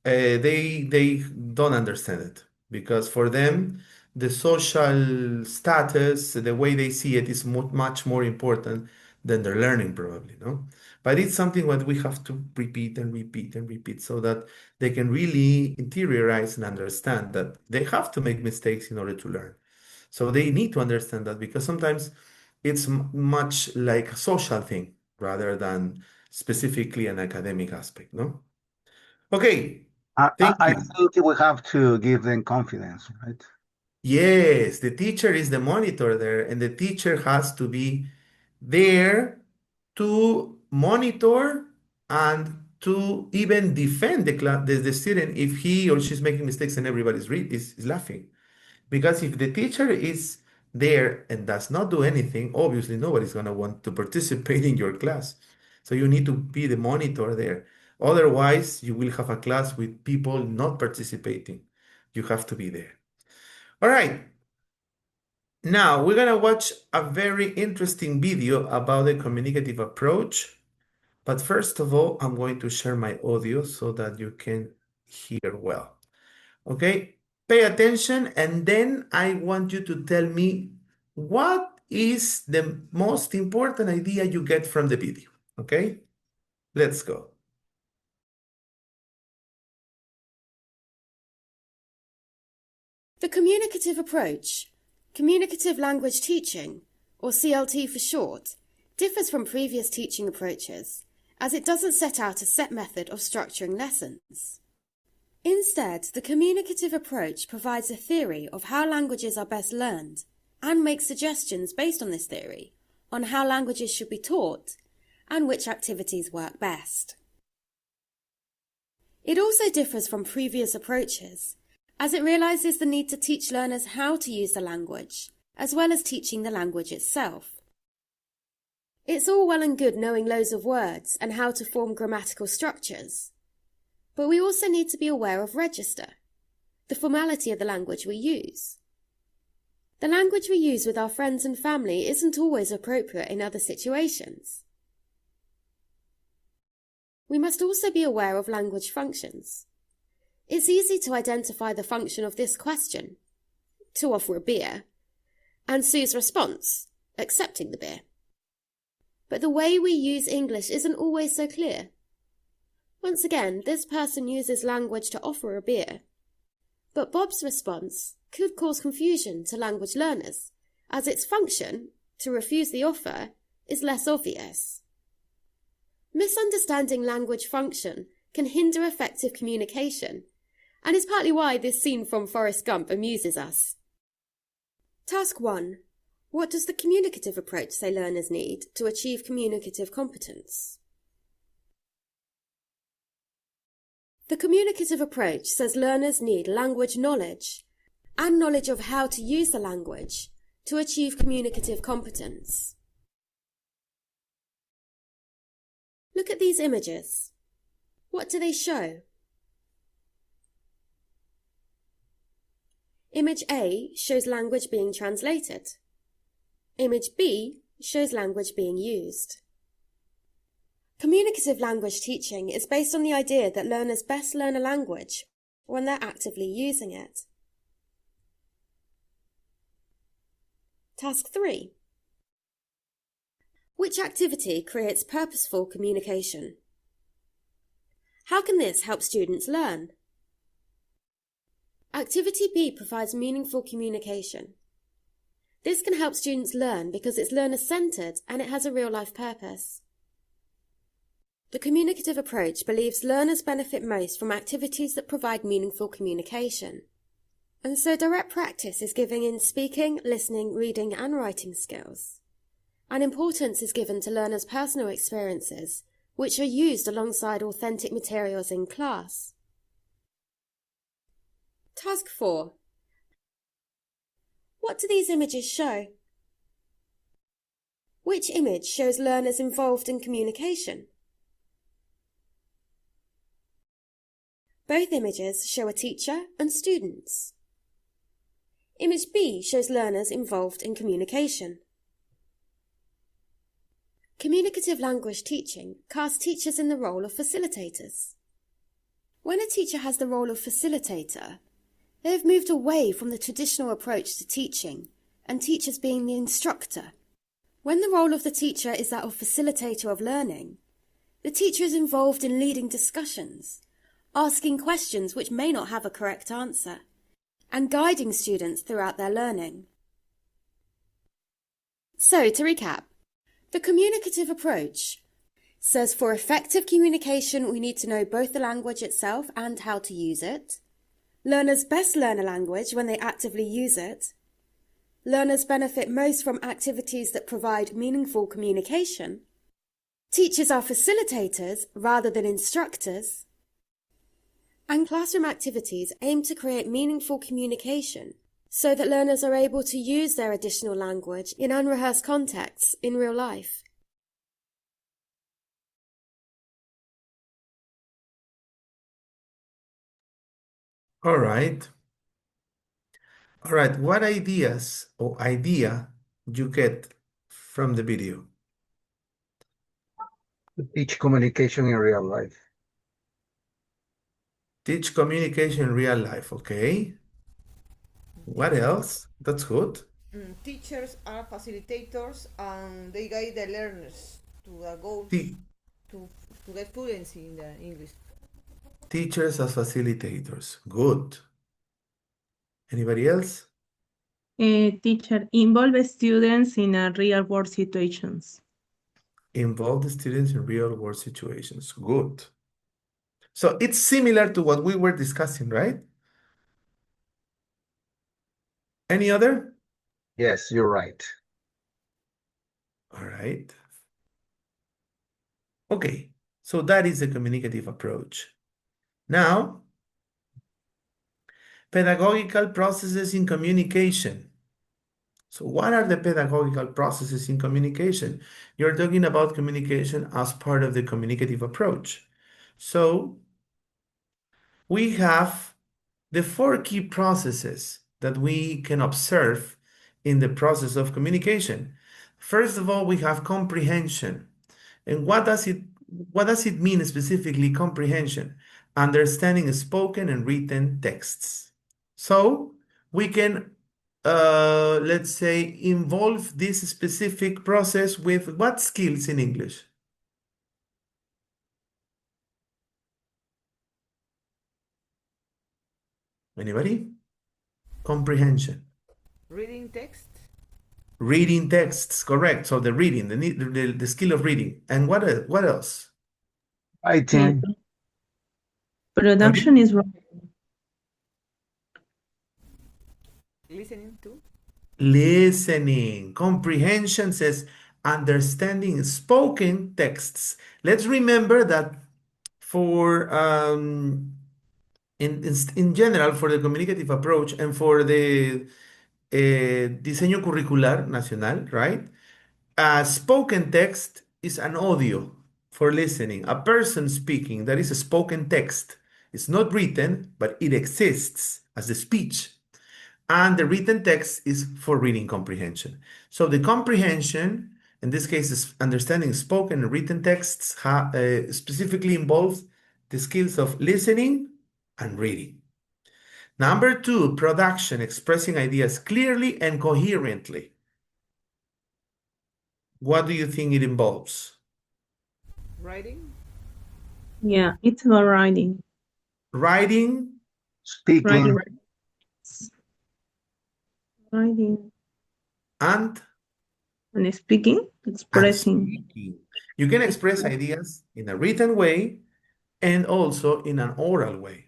they don't understand it because for them the social status, the way they see it, is much more important than their learning, probably, no? But it's something that we have to repeat and repeat and repeat so that they can really interiorize and understand that they have to make mistakes in order to learn. So they need to understand that because sometimes it's much like a social thing rather than specifically an academic aspect, no? Okay. Thank I you. think we have to give them confidence, right? Yes, the teacher is the monitor there, and the teacher has to be there to monitor and to even defend the student if he or she's making mistakes and everybody's is laughing. Because if the teacher is there and does not do anything, obviously nobody's going to want to participate in your class. So you need to be the monitor there. Otherwise, you will have a class with people not participating. You have to be there. All right. Now we're going to watch a very interesting video about the communicative approach. But first of all, I'm going to share my audio so that you can hear well. Okay, pay attention, and then I want you to tell me what is the most important idea you get from the video. Okay, let's go. The communicative approach, communicative language teaching, or CLT for short, differs from previous teaching approaches as it doesn't set out a set method of structuring lessons. Instead, the communicative approach provides a theory of how languages are best learned and makes suggestions based on this theory on how languages should be taught and which activities work best. It also differs from previous approaches as it realizes the need to teach learners how to use the language, as well as teaching the language itself. It's all well and good knowing loads of words and how to form grammatical structures, but we also need to be aware of register, the formality of the language we use, The language we use with our friends and family isn't always appropriate in other situations. We must also be aware of language functions. It's easy to identify the function of this question, to offer a beer, and Sue's response, accepting the beer. But the way we use English isn't always so clear. Once again, this person uses language to offer a beer, but Bob's response could cause confusion to language learners, as its function, to refuse the offer, is less obvious. Misunderstanding language function can hinder effective communication, and is partly why this scene from Forrest Gump amuses us. Task 1. What does the communicative approach say learners need to achieve communicative competence? The communicative approach says learners need language knowledge and knowledge of how to use the language to achieve communicative competence. Look at these images. What do they show? Image A shows language being translated. Image B shows language being used. Communicative language teaching is based on the idea that learners best learn a language when they're actively using it. Task 3. Which activity creates purposeful communication? How can this help students learn? Activity B provides meaningful communication. This can help students learn because it's learner-centered and it has a real-life purpose. The communicative approach believes learners benefit most from activities that provide meaningful communication. And so direct practice is given in speaking, listening, reading and writing skills. And importance is given to learners' personal experiences, which are used alongside authentic materials in class. Task 4. What do these images show? Which image shows learners involved in communication? Both images show a teacher and students. Image B shows learners involved in communication. Communicative language teaching casts teachers in the role of facilitators. When a teacher has the role of facilitator, they have moved away from the traditional approach to teaching and teachers being the instructor. When the role of the teacher is that of facilitator of learning, the teacher is involved in leading discussions, asking questions which may not have a correct answer, and guiding students throughout their learning. So, to recap, the communicative approach says for effective communication we need to know both the language itself and how to use it. Learners best learn a language when they actively use it. Learners benefit most from activities that provide meaningful communication. Teachers are facilitators rather than instructors. And classroom activities aim to create meaningful communication so that learners are able to use their additional language in unrehearsed contexts in real life. All right. All right. What ideas or idea you get from the video? Teach communication in real life. Teach communication in real life, okay? What else? That's good. Teachers are facilitators and they guide the learners to the goals to get fluency in the English. Teachers as facilitators. Good. Anybody else? Teacher, involve students in real-world situations. Involve the students in real-world situations. Good. So it's similar to what we were discussing, right? Any other? Yes, you're right. All right. Okay, so that is the communicative approach. Now, pedagogical processes in communication. So what are the pedagogical processes in communication? You're talking about communication as part of the communicative approach. So we have the 4 key processes that we can observe in the process of communication. First of all, we have comprehension. And what does it mean specifically, comprehension? Understanding spoken and written texts. So we can, let's say, involve this specific process with what skills in English? Anybody? Comprehension. Reading text. Reading texts, correct. So the reading, the skill of reading. And what else? Writing. Production is wrong. Listening to. Listening. Comprehension says understanding spoken texts. Let's remember that for in general, for the communicative approach and for the diseño curricular nacional, right? A spoken text is an audio for listening. A person speaking, that is a spoken text. It's not written, but it exists as a speech. And the written text is for reading comprehension. So the comprehension, in this case, is understanding spoken and written texts, specifically involves the skills of listening and reading. Number 2, production, expressing ideas clearly and coherently. What do you think it involves? Writing. Yeah, it's about writing. Writing, Speaking. Writing and speaking, expressing. speaking. You can express ideas in a written way and also in an oral way.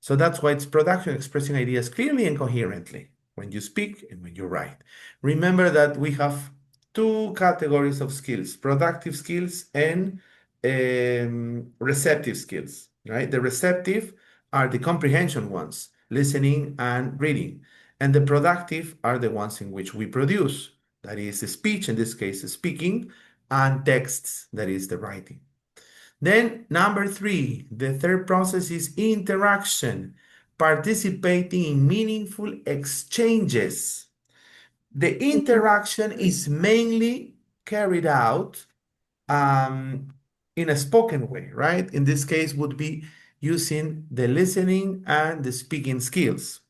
So that's why it's production, expressing ideas clearly and coherently when you speak and when you write. Remember that we have 2 categories of skills, productive skills and receptive skills, right? The receptive are the comprehension ones, listening and reading. And the productive are the ones in which we produce, that is the speech, in this case, the speaking, and texts, that is the writing. Then number 3, the third process is interaction, participating in meaningful exchanges. The interaction is mainly carried out in a spoken way, right? In this case would be using the listening and the speaking skills.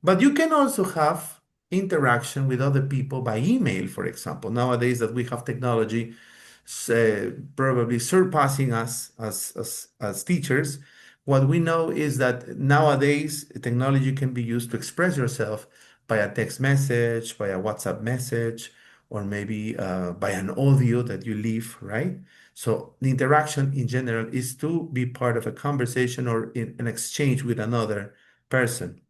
But you can also have interaction with other people by email, for example. Nowadays that we have technology probably surpassing us as teachers, what we know is that nowadays technology can be used to express yourself by a text message, by a WhatsApp message, or maybe by an audio that you leave, right? So the interaction in general is to be part of a conversation or in an exchange with another person.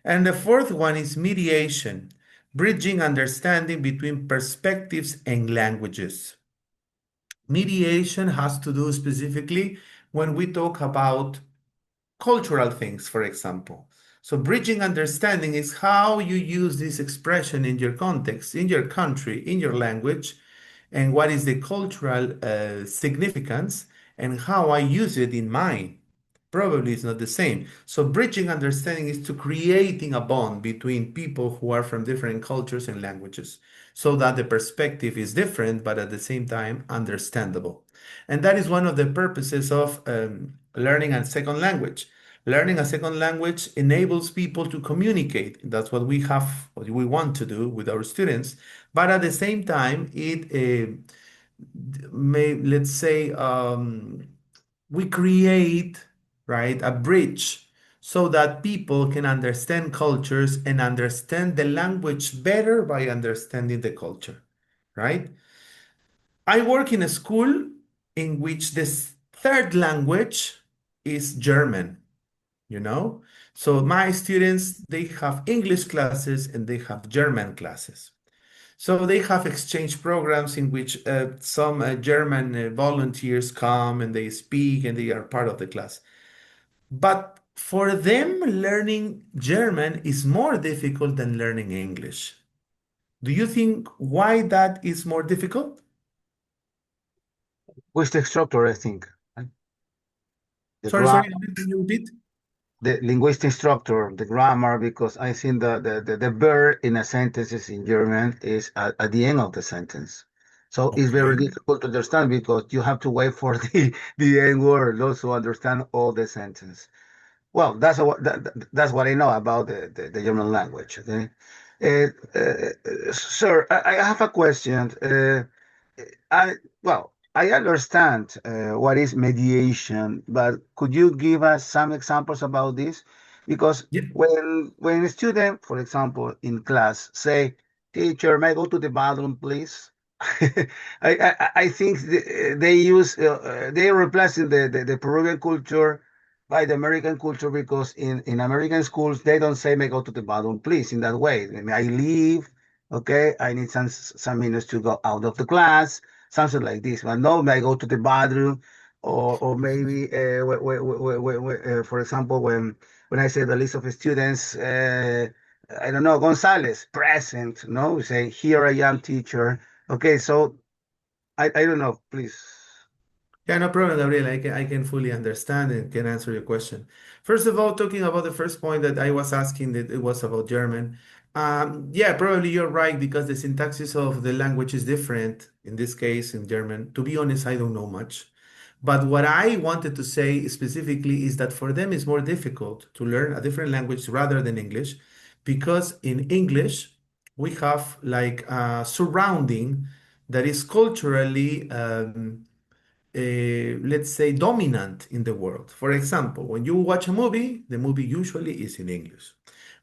And the fourth one is mediation, bridging understanding between perspectives and languages. Mediation has to do specifically when we talk about cultural things, for example. So bridging understanding is how you use this expression in your context, in your country, in your language, and what is the cultural significance and how I use it in mine. Probably it's not the same. So bridging understanding is to creating a bond between people who are from different cultures and languages so that the perspective is different, but at the same time understandable. And that is one of the purposes of learning a second language. Learning a second language enables people to communicate. That's what we have, what we want to do with our students. But at the same time, it may, let's say, we create, right, a bridge so that people can understand cultures and understand the language better by understanding the culture, right? I work in a school in which this third language is German, you know? So my students, they have English classes and they have German classes. So they have exchange programs in which some German volunteers come and they speak and they are part of the class. But for them, learning German is more difficult than learning English. Do you think why that is more difficult? With the structure, I think. The Sorry, grammar. can you repeat? the linguistic structure, the grammar, because I think the verb in a sentence in German is at the end of the sentence. So it's very Okay. difficult to understand because you have to wait for the end word also understand all the sentence. Well, that's what I know about the German language. Okay, sir, I have a question. I well, I understand what is mediation, but could you give us some examples about this? Because Yeah. when a student, for example, in class say, "Teacher, may I go to the bathroom, please?" I think they use they are replacing the Peruvian culture by the American culture because in American schools they don't say may I go to the bathroom, please, in that way. May I leave? Okay, I need some minutes to go out of the class, something like this. But no, may I go to the bathroom, or maybe for example, when I say the list of students, I don't know, Gonzalez present. No, we say here I am, teacher. Okay, so I don't know, please. Yeah, no problem, Gabriel. I can fully understand and can answer your question. First of all, talking about the first point that I was asking, that it was about German. Yeah, probably you're right because the syntaxis of the language is different. In this case, in German, to be honest, I don't know much. But what I wanted to say specifically is that for them it's more difficult to learn a different language rather than English, because in English we have like a surrounding that is culturally let's say, dominant in the world. For example, when you watch a movie, the movie usually is in English.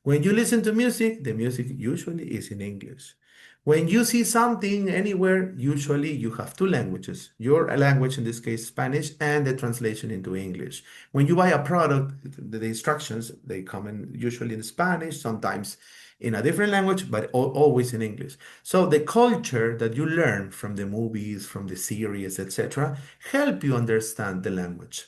When you listen to music, the music usually is in English. When you see something anywhere, usually you have two languages, your language, in this case, Spanish, and the translation into English. When you buy a product, the instructions, they come in usually in Spanish, sometimes in a different language, but always in English. So the culture that you learn from the movies, from the series, etc., help you understand the language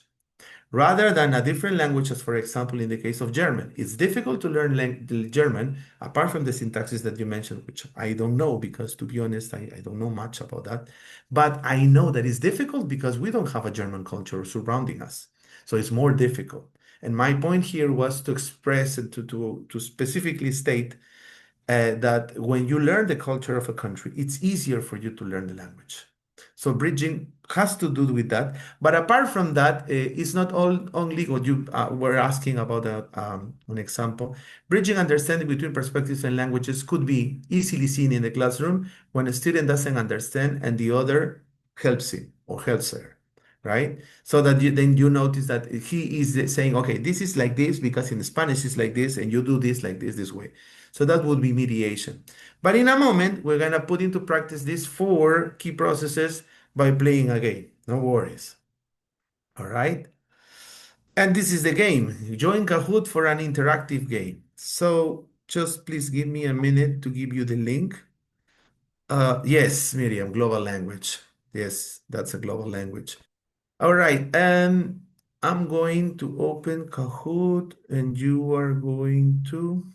rather than a different language, as for example in the case of German. It's difficult to learn the German apart from the syntaxes that you mentioned, which I don't know because, to be honest, I don't know much about that. But I know that it's difficult because we don't have a German culture surrounding us, so it's more difficult. And my point here was to express and to specifically state that when you learn the culture of a country, it's easier for you to learn the language. So bridging has to do with that. But apart from that, it's not only what you were asking about an example. Bridging understanding between perspectives and languages could be easily seen in the classroom when a student doesn't understand and the other helps him or helps her, right? So that then you notice that he is saying, okay, this is like this because in Spanish it's like this, and you do this like this way. So that would be mediation. But in a moment, we're going to put into practice these four key processes by playing a game. No worries. All right. And this is the game. Join Kahoot for an interactive game. So just please give me a minute to give you the link. Yes, Miriam, global language. Yes, that's a global language. All right. I'm going to open Kahoot and you are going to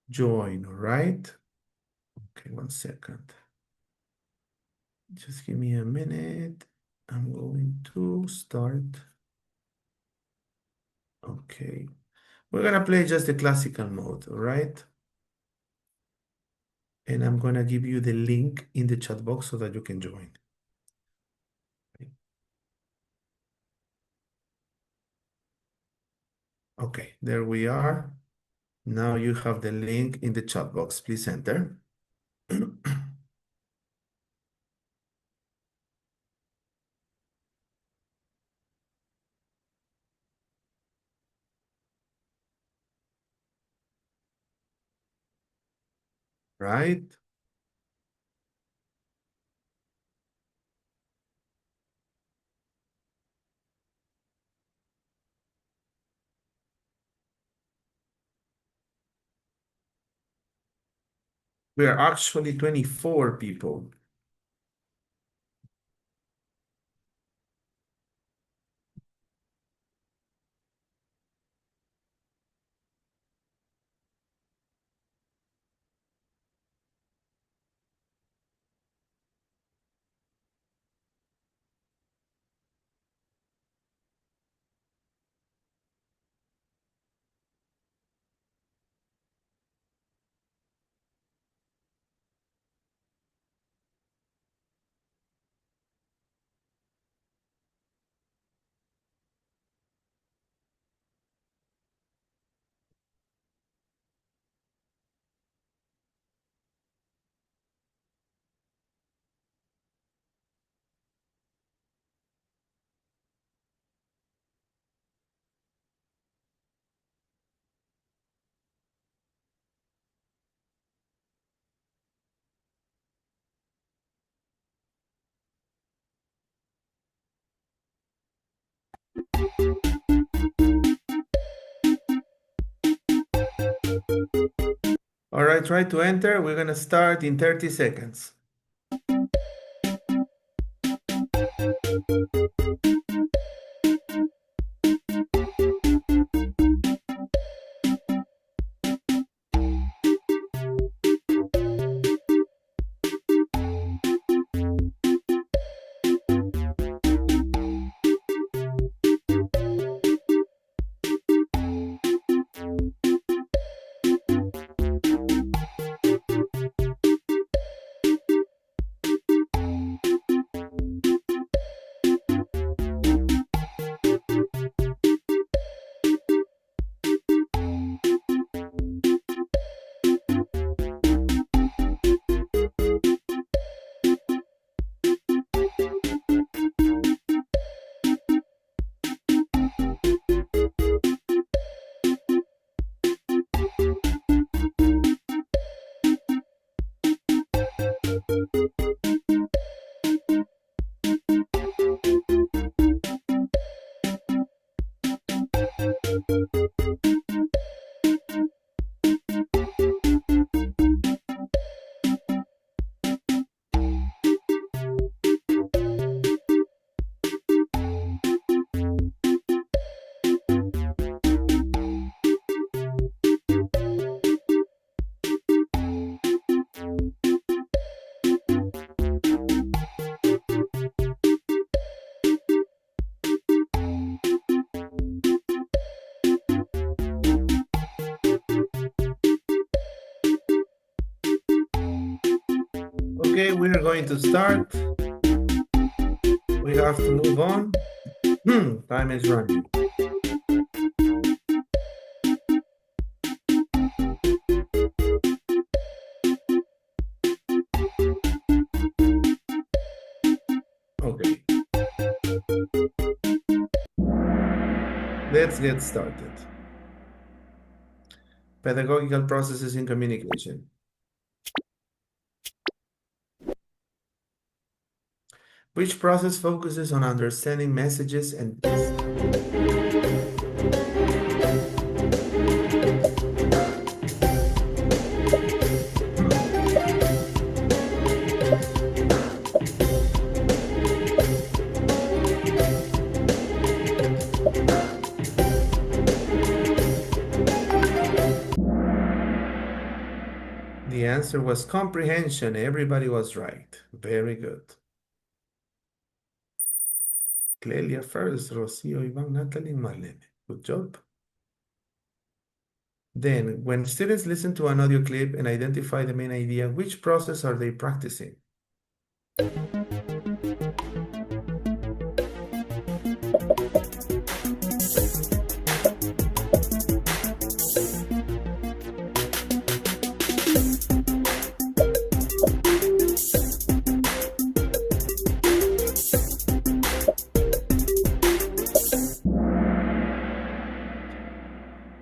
join. All right. Okay, 1 second. Just give me a minute. I'm going to start. Okay. We're gonna play just the classical mode, all right? And I'm gonna give you the link in the chat box so that you can join. Okay, there we are. Now you have the link in the chat box. Please enter. Right? We are actually 24 people. All right, try to enter. We're going to start in 30 seconds. Okay, we are going to start. We have to move on. Time is running. Okay. Let's get started. Pedagogical processes in communication. Which process focuses on understanding messages and The answer was comprehension. Everybody was right. Very good. Clelia first, Rocio, Ivan, Natalie, Marlene. Good job. Then, when students listen to an audio clip and identify the main idea, which process are they practicing?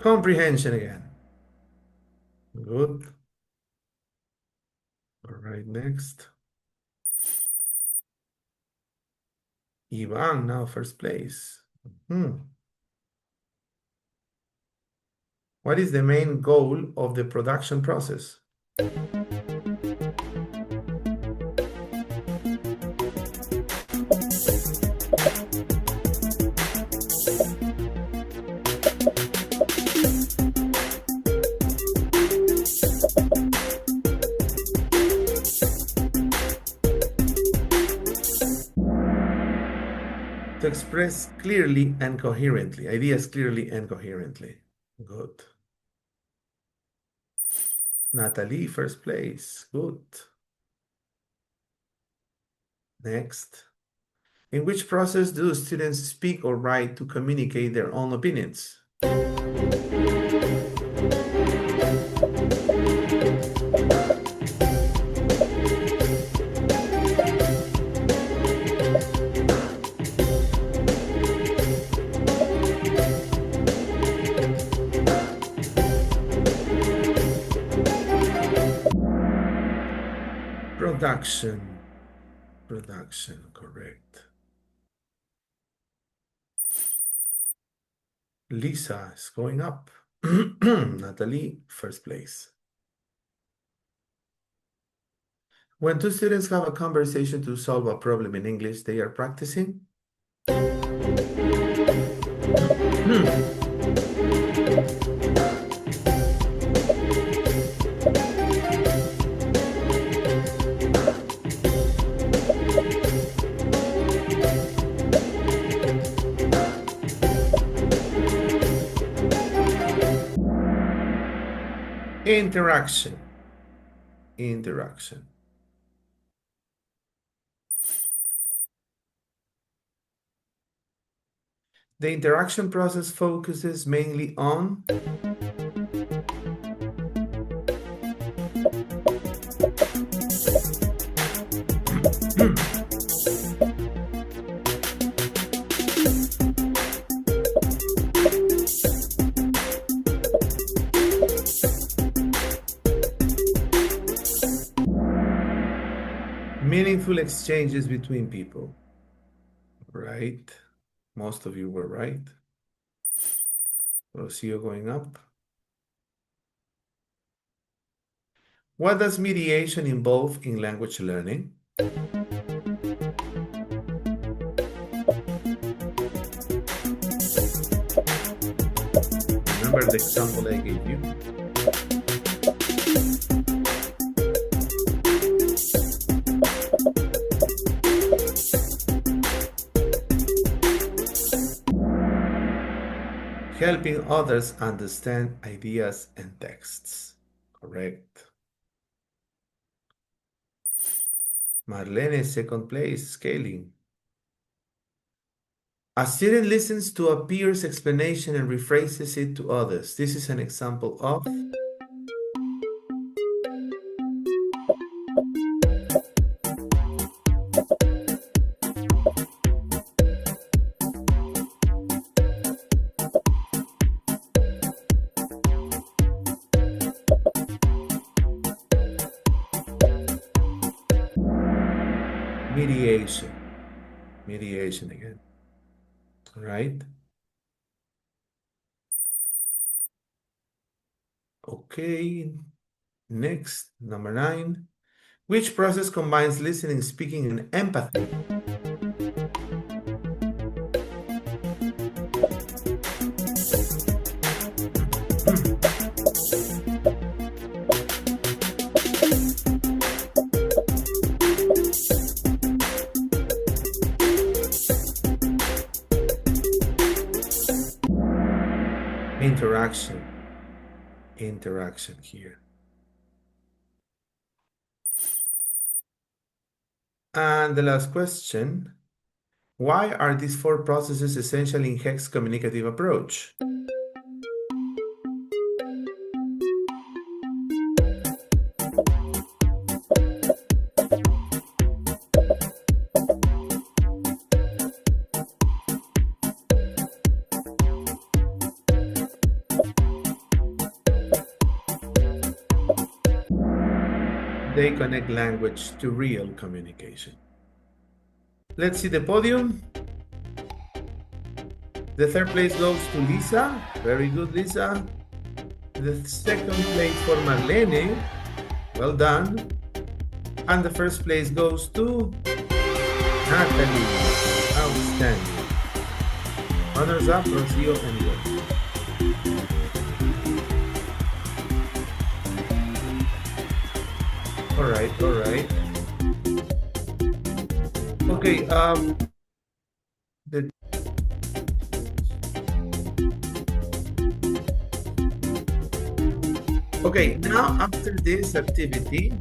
Comprehension again. Good. All right, next. Ivan, now first place. What is the main goal of the production process? To express clearly and coherently, ideas clearly and coherently. Good. Natalie, first place. Good. Next. In which process do students speak or write to communicate their own opinions? Production, correct. Lisa is going up. Natalie, first place. When two students have a conversation to solve a problem in English, they are practicing. Interaction. Interaction. The interaction process focuses mainly on meaningful exchanges between people. Right? Most of you were right. Rocio going up. What does mediation involve in language learning? Remember the example I gave you? Helping others understand ideas and texts. Correct. Marlene, second place, scaling. A student listens to a peer's explanation and rephrases it to others. This is an example of mediation. Mediation again. All right. Okay. Next, number 9. Which process combines listening, speaking, and empathy? Interaction. Interaction here. And the last question, why are these 4 processes essential in Hecht's communicative approach? They connect language to real communication. Let's see the podium. The 3rd place goes to Lisa. Very good, Lisa. The 2nd place for Marlene. Well done. And the 1st place goes to Natalie. Outstanding. Honors up, Rocio and Will. All right. Okay, okay, now after this activity,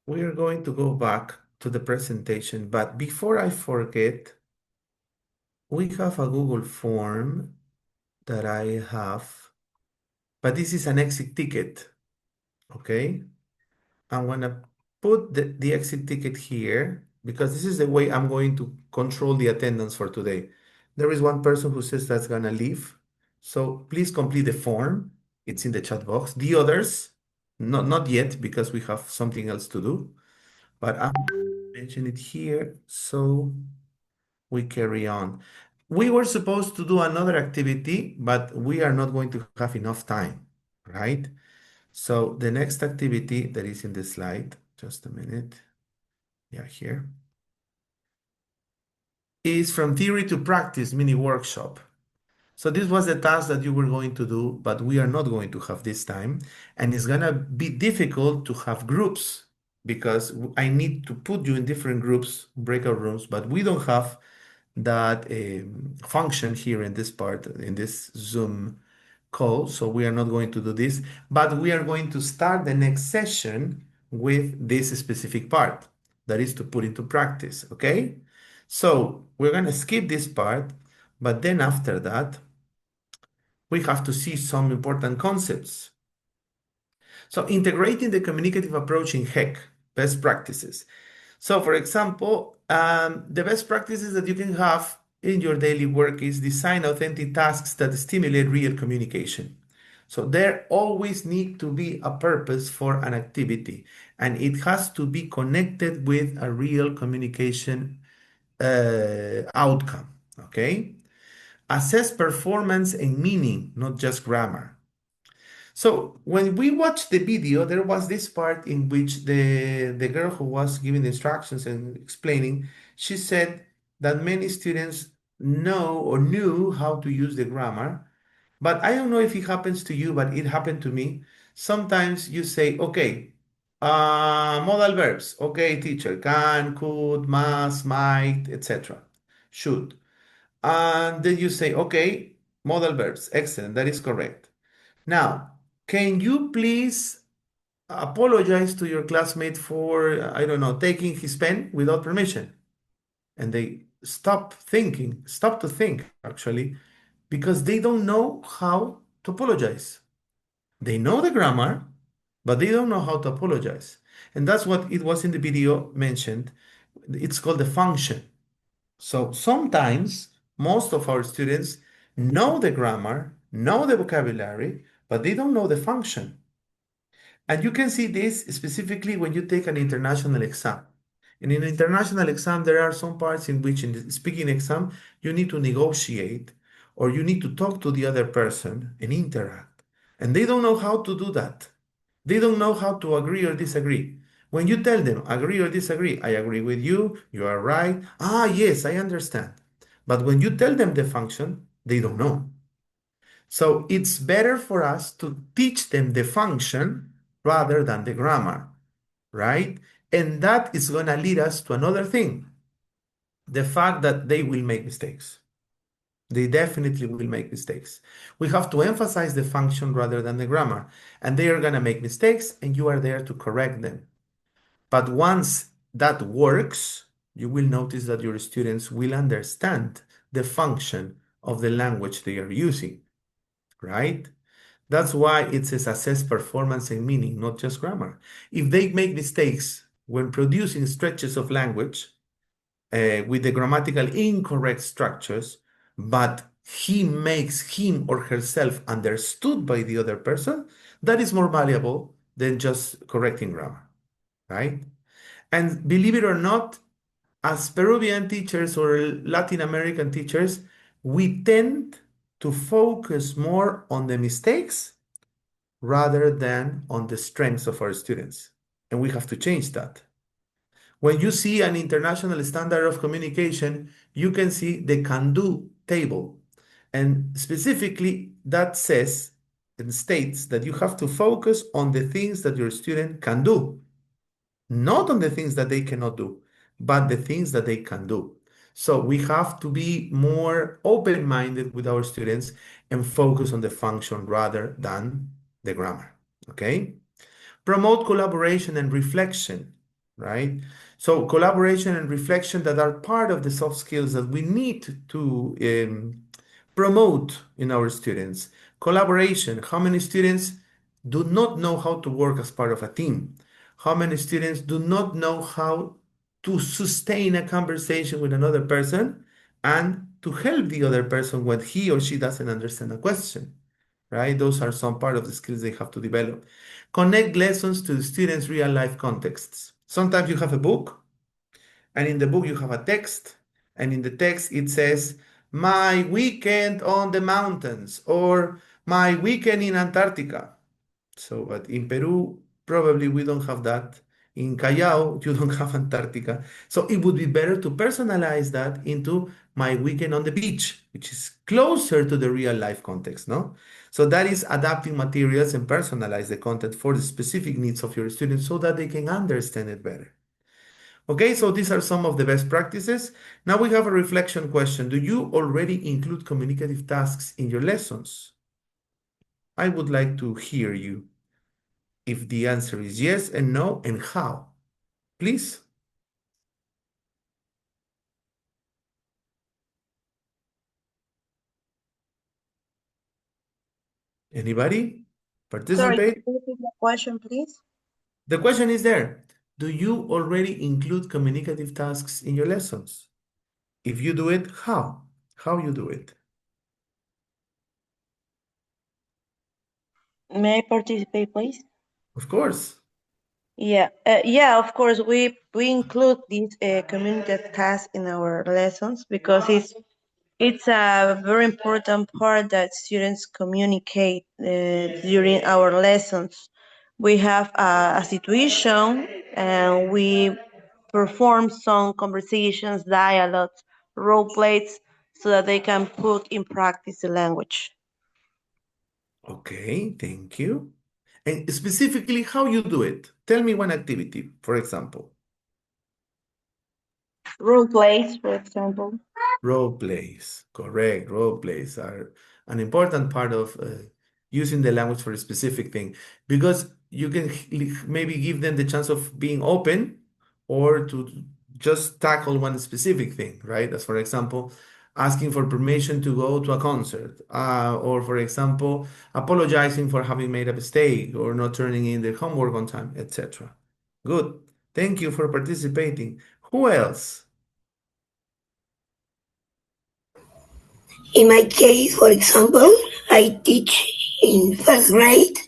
we are going to go back to the presentation, but before I forget, we have a Google form that I have, but this is an exit ticket, okay? I'm gonna put the exit ticket here because this is the way I'm going to control the attendance for today. There is one person who says that's gonna leave, so please complete the form. It's in the chat box. The others, not yet because we have something else to do, but I'm mention it here. So we carry on. We were supposed to do another activity, but we are not going to have enough time, right? So the next activity that is in the slide, just a minute. Yeah, here. Is from theory to practice mini workshop. So this was the task that you were going to do, but we are not going to have this time. And it's gonna be difficult to have groups because I need to put you in different groups, breakout rooms, but we don't have that function here in this part, in this Zoom call. So we are not going to do this, but we are going to start the next session with this specific part, that is to put into practice, okay? So we're gonna skip this part, but then after that, we have to see some important concepts. So integrating the communicative approach in HEC, best practices. So for example, the best practices that you can have in your daily work is design authentic tasks that stimulate real communication. So there always need to be a purpose for an activity, and it has to be connected with a real communication outcome, okay? Assess performance and meaning, not just grammar. So when we watched the video, there was this part in which the girl who was giving the instructions and explaining, she said that many students know or knew how to use the grammar, but I don't know if it happens to you, but it happened to me. Sometimes you say, okay, modal verbs. Okay, teacher, can, could, must, might, etc. Should. And then you say, okay, modal verbs. Excellent, that is correct. Now, can you please apologize to your classmate for, I don't know, taking his pen without permission? And they stop to think, actually, because they don't know how to apologize. They know the grammar, but they don't know how to apologize. And that's what it was in the video mentioned. It's called the function. So sometimes most of our students know the grammar, know the vocabulary, but they don't know the function. And you can see this specifically when you take an international exam. In an international exam, there are some parts in which in the speaking exam, you need to negotiate or you need to talk to the other person and interact. And they don't know how to do that. They don't know how to agree or disagree. When you tell them, agree or disagree, I agree with you, you are right. Ah, yes, I understand. But when you tell them the function, they don't know. So it's better for us to teach them the function rather than the grammar, right? And that is going to lead us to another thing, the fact that they will make mistakes. They definitely will make mistakes. We have to emphasize the function rather than the grammar, and they are going to make mistakes, and you are there to correct them. But once that works, you will notice that your students will understand the function of the language they are using, right? That's why it says assess performance and meaning, not just grammar. If they make mistakes when producing stretches of language with the grammatical incorrect structures, but he makes him or herself understood by the other person, that is more valuable than just correcting grammar, right? And believe it or not, as Peruvian teachers or Latin American teachers, we tend to focus more on the mistakes rather than on the strengths of our students. And we have to change that. When you see an international standard of communication, you can see the can-do table. And specifically, that says and states that you have to focus on the things that your student can do, not on the things that they cannot do, but the things that they can do. So we have to be more open-minded with our students and focus on the function rather than the grammar, okay? Promote collaboration and reflection, right? So collaboration and reflection that are part of the soft skills that we need to promote in our students. Collaboration, how many students do not know how to work as part of a team? How many students do not know how to sustain a conversation with another person and to help the other person when he or she doesn't understand a question, right? Those are some part of the skills they have to develop. Connect lessons to the students' real life contexts. Sometimes you have a book, and in the book you have a text, and in the text it says, my weekend on the mountains, or my weekend in Antarctica. So, but in Peru, probably we don't have that. In Callao, you don't have Antarctica. So it would be better to personalize that into my weekend on the beach, which is closer to the real life context, no? So that is adapting materials and personalize the content for the specific needs of your students so that they can understand it better. Okay, so these are some of the best practices. Now we have a reflection question. Do you already include communicative tasks in your lessons? I would like to hear you. If the answer is yes and no, and how? Please. Anybody Sorry, participate? could you repeat the question, please? The question is there. Do you already include communicative tasks in your lessons? If you do it, how? How you do it? May I participate, please? Of course. Yeah, of course, we include these community tasks in our lessons because it's a very important part that students communicate during our lessons. We have a situation and we perform some conversations, dialogues, role plays, so that they can put in practice the language. Okay, thank you. And specifically, how you do it? Tell me one activity, for example. Role plays, for example. Role plays, correct. Role plays are an important part of using the language for a specific thing because you can maybe give them the chance of being open or to just tackle one specific thing, right? As for example, asking for permission to go to a concert, or for example, apologizing for having made a mistake or not turning in their homework on time, etc. Good. Thank you for participating. Who else? In my case, for example, I teach in first grade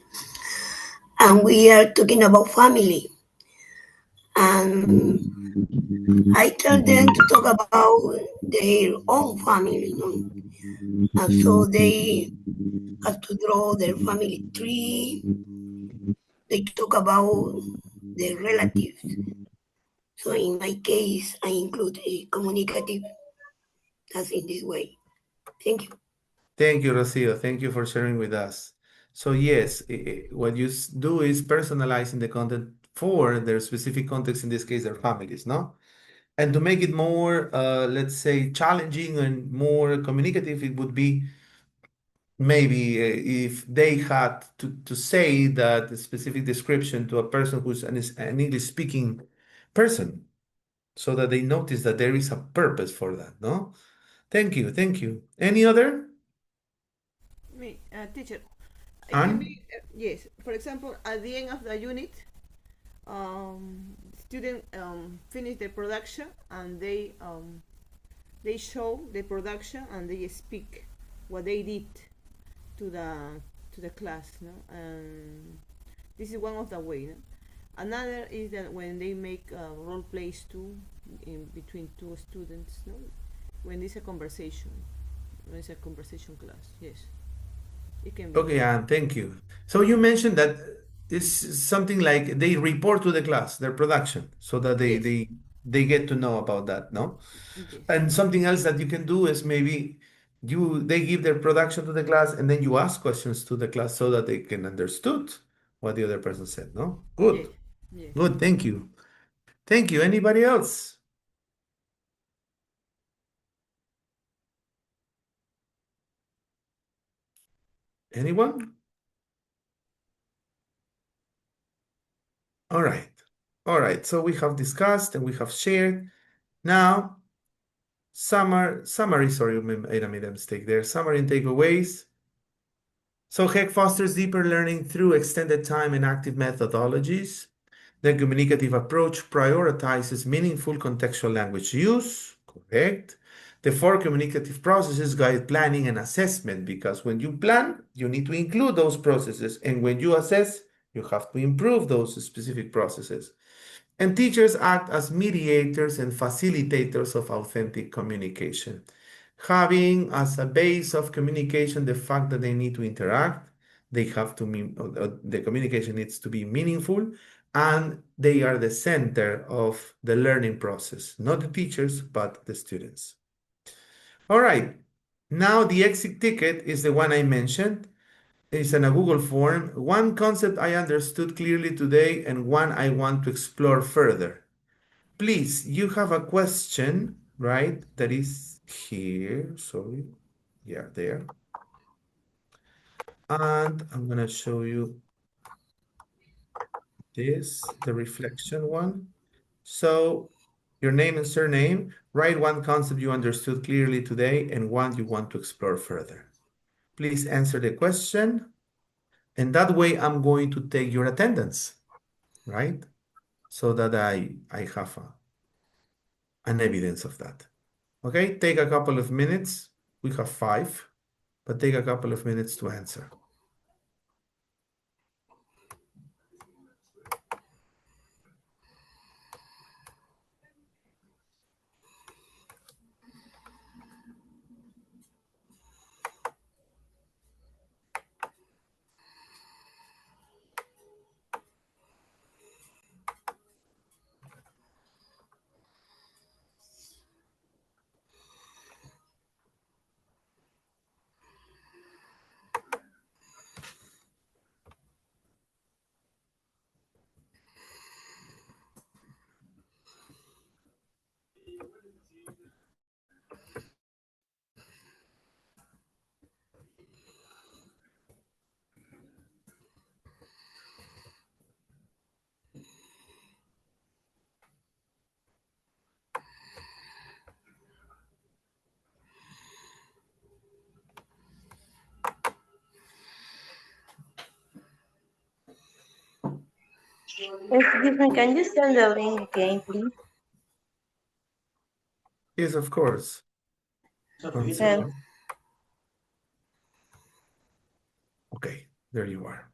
and we are talking about family. And I tell them to talk about their own family, no? And so they have to draw their family tree. They talk about their relatives. So in my case, I include a communicative task in this way. Thank you. Thank you, Rocio. Thank you for sharing with us. So yes, what you do is personalizing the content for their specific context, in this case, their families, no? And to make it more, let's say, challenging and more communicative, it would be maybe if they had to say that specific description to a person who's an English-speaking person, so that they notice that there is a purpose for that, no? Thank you, thank you. Any other? Me, teacher, it can Anne? be, yes, for example, at the end of the unit, student finish the production and they show the production and they speak what they did to the class, no? And this is one of the way, no? Another is that when they make role plays too in between two students, no? When it's a conversation class, yes, it can be. Okay, Anne, thank you. So you mentioned that this is something like they report to the class, their production, so that Yes. they get to know about that, no? Yes. And something else that you can do is maybe they give their production to the class and then you ask questions to the class so that they can understood what the other person said, no? Good. Yes. Yes. Good, thank you. Thank you. Anybody else? Anyone? All right. All right. So we have discussed and we have shared. Now, summary, sorry, I made a mistake there. Summary and takeaways. So HEC fosters deeper learning through extended time and active methodologies. The communicative approach prioritizes meaningful contextual language use, correct? The four communicative processes guide planning and assessment because when you plan, you need to include those processes. And when you assess, you have to improve those specific processes. And teachers act as mediators and facilitators of authentic communication, having as a base of communication the fact that they need to interact, they have to mean, the communication needs to be meaningful, and they are the center of the learning process, not the teachers, but the students. All right, now the exit ticket is the one I mentioned. It's in a Google form. One concept I understood clearly today and one I want to explore further. Please, you have a question, right? That is here, sorry. Yeah, there. And I'm gonna show you this, the reflection one. So your name and surname, write one concept you understood clearly today and one you want to explore further. Please answer the question. And that way I'm going to take your attendance, right? So that I have an evidence of that. Okay, take a couple of minutes. We have 5, but take a couple of minutes to answer. Excuse me, can you send the link again, please? Yes, of course. One second. Okay, there you are.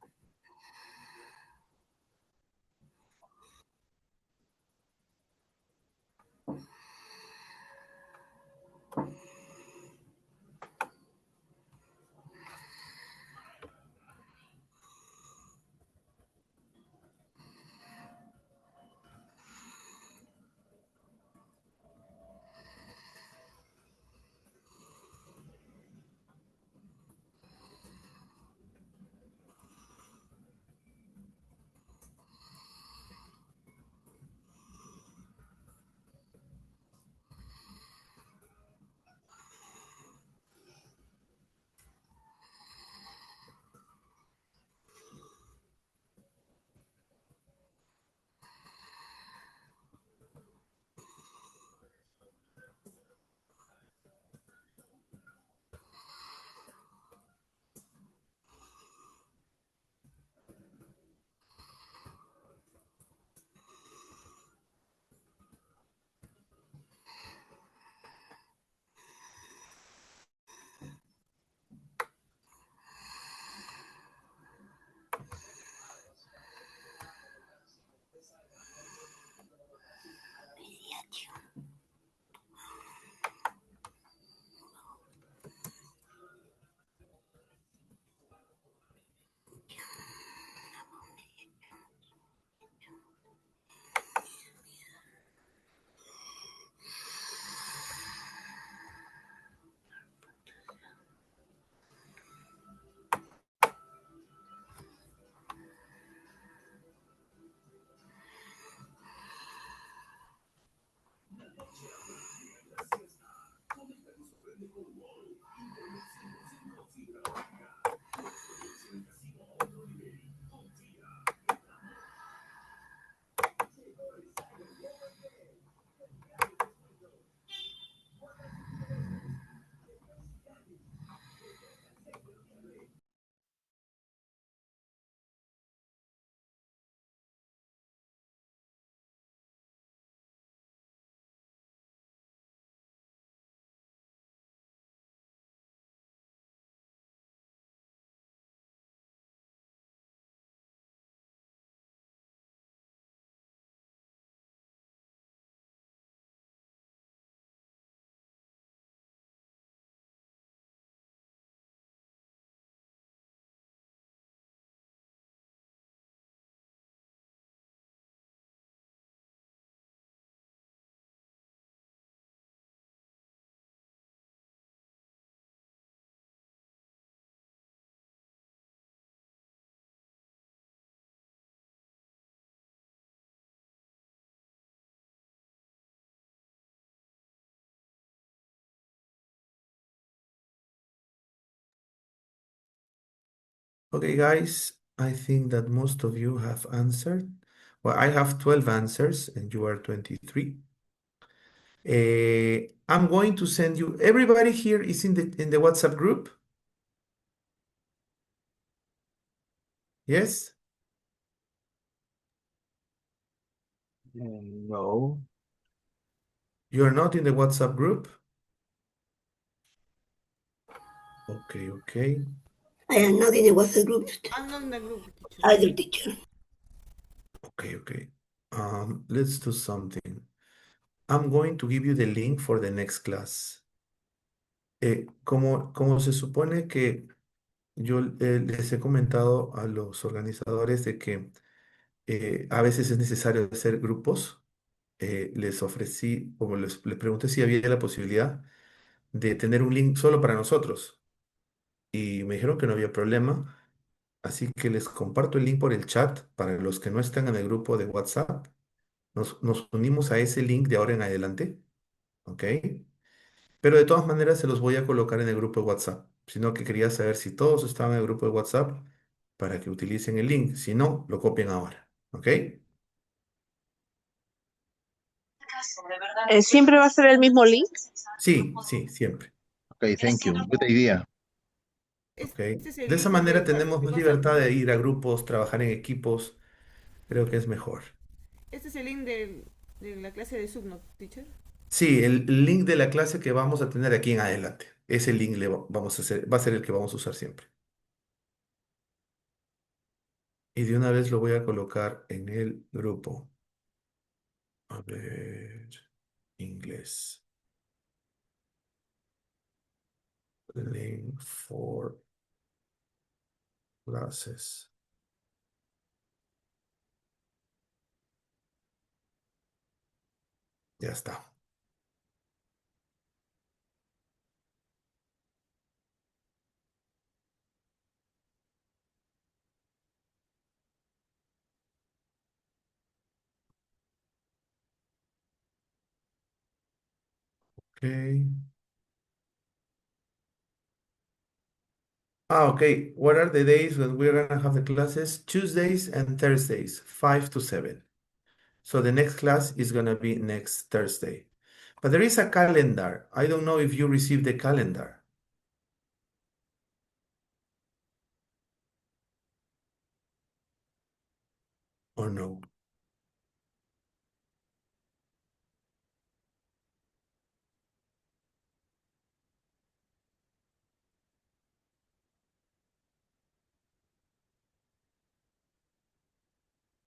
Okay, guys, I think that most of you have answered. Well, I have 12 answers and you are 23. I'm going to send you, everybody here is in the WhatsApp group? Yes? No. You're not in the WhatsApp group? Okay, okay. I am not in the WhatsApp group I'm not in the group, teacher. either, teacher. Okay, okay. Let's do something. I'm going to give you the link for the next class. Como se supone que yo les he comentado a los organizadores de que a veces es necesario hacer grupos, les ofrecí, les pregunté si había la posibilidad de tener un link solo para nosotros y me dijeron que no había problema, así que les comparto el link por el chat para los que no están en el grupo de WhatsApp. Nos unimos a ese link de ahora en adelante, ¿ok? Pero de todas maneras se los voy a colocar en el grupo de WhatsApp, sino que quería saber si todos estaban en el grupo de WhatsApp para que utilicen el link, si no, lo copian ahora, ¿ok? ¿Siempre va a ser el mismo link? Sí, sí, siempre. Okay, thank you. Good idea. ¿Ok? Este es el De esa link manera de tenemos más WhatsApp. libertad de ir a grupos, trabajar en equipos. Creo que es mejor. Este es el link de la clase de Zoom, ¿no, teacher? Sí, el link de la clase que vamos a tener aquí en adelante. Ese link vamos a hacer, va a ser el que vamos a usar siempre. Y de una vez lo voy a colocar en el grupo. A ver, inglés. Link for classes. Ya está. Okay. Okay. What are the days when we're gonna have the classes? Tuesdays and Thursdays, 5 to 7. So the next class is gonna be next Thursday. But there is a calendar. I don't know if you received the calendar or no.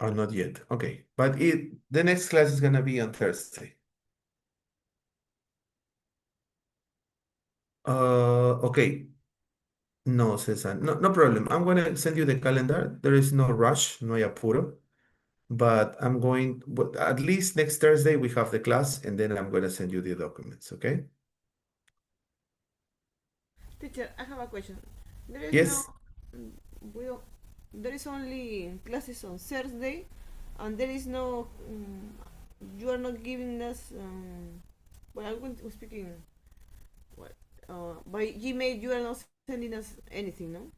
Or not yet. Okay. But the next class is gonna be on Thursday. Okay. No, Cesar. No, no problem. I'm gonna send you the calendar. There is no rush, no hay apuro. But at least next Thursday we have the class, and then I'm gonna send you the documents, okay? Teacher, I have a question. There is no, Yes. well, there is only classes on Thursday, and there is no, you are not giving us, well, I will speaking, what, by Gmail, you are not sending us anything, no?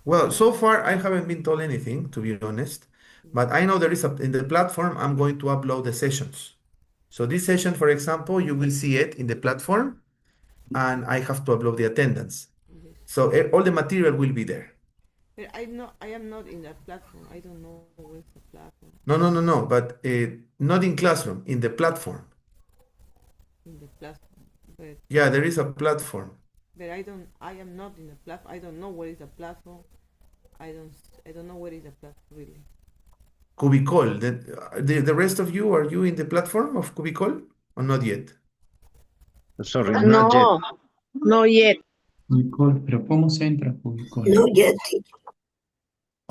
Well, so far I haven't been told anything, to be honest. But I know there is in the platform, I'm going to upload the sessions. So this session, for example, you will see it in the platform, and I have to upload the attendance. Yes. So all the material will be there. But I am not in that platform. I don't know where's the platform. No, no, no, no, but not in classroom, in the platform. In the platform, but Yeah, there is a platform. I am not in the platform. I don't know where is the platform. I don't know where is the platform really. Cubicol. The rest of you, are you in the platform of Cubicol or not yet? Sorry, not yet. No, no yet. Curricular, pero ¿cómo se entra a Curricular? No yet, teacher.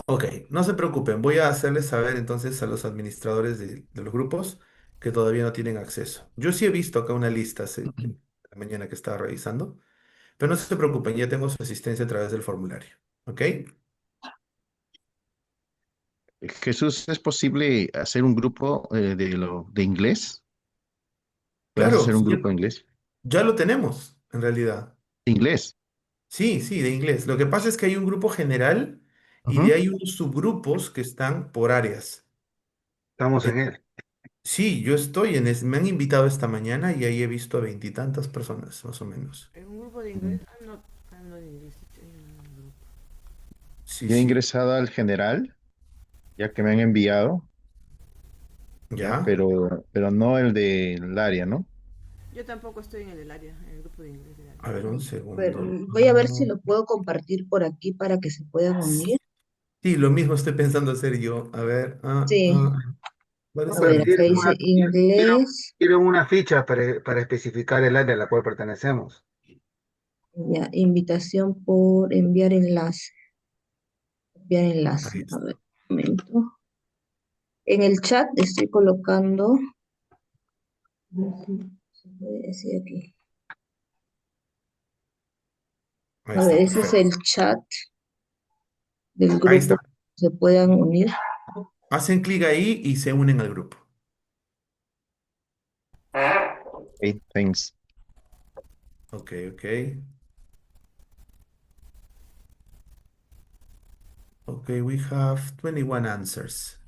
Ok, no se preocupen, voy a hacerles saber entonces a los administradores de los grupos que todavía no tienen acceso. Yo sí he visto acá una lista la mañana que estaba revisando, pero no se preocupen, ya tengo su asistencia a través del formulario. ¿Ok? Jesús, ¿es posible hacer un grupo de inglés? ¿Puedes Claro, hacer un sí, grupo de inglés? ya lo tenemos, en realidad. ¿De inglés? Sí, sí, de inglés. Lo que pasa es que hay un grupo general y de Ujú. ahí unos subgrupos que están por áreas. Estamos Eh, en él. sí, yo estoy me han invitado esta mañana y ahí he visto a veintitantas personas, más o menos. En un grupo de inglés, I'm not English teacher in a group. Sí, Yo he sí. ingresado al general, ya que me han enviado, ya, ¿Ya? pero no el del área, ¿no? Yo tampoco estoy en el área, en el grupo de inglés del área. A ver, un A ver, segundo. voy a ver si lo puedo compartir por aquí para que se puedan unir. Sí, lo mismo estoy pensando hacer yo. A ver, Sí, a parece ver, bien. acá dice inglés. Quiero una ficha para especificar el área a la cual pertenecemos. Ya, invitación por enviar enlace. Enviar enlace. Ahí A está. ver, un momento. En el chat estoy colocando. No sé si se puede decir aquí. Ahí A ver, está, ese es perfecto. el chat del Ahí grupo. está. Se puedan unir. Hacen clic ahí y se unen al grupo. Okay, thanks. Ok, ok. Ok, we have 21 answers.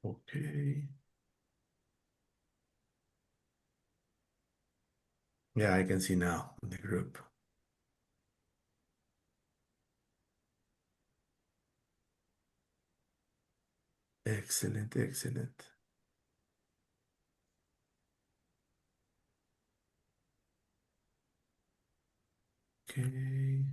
Okay. Yeah, I can see now in the group. Excellent, excellent. Okay.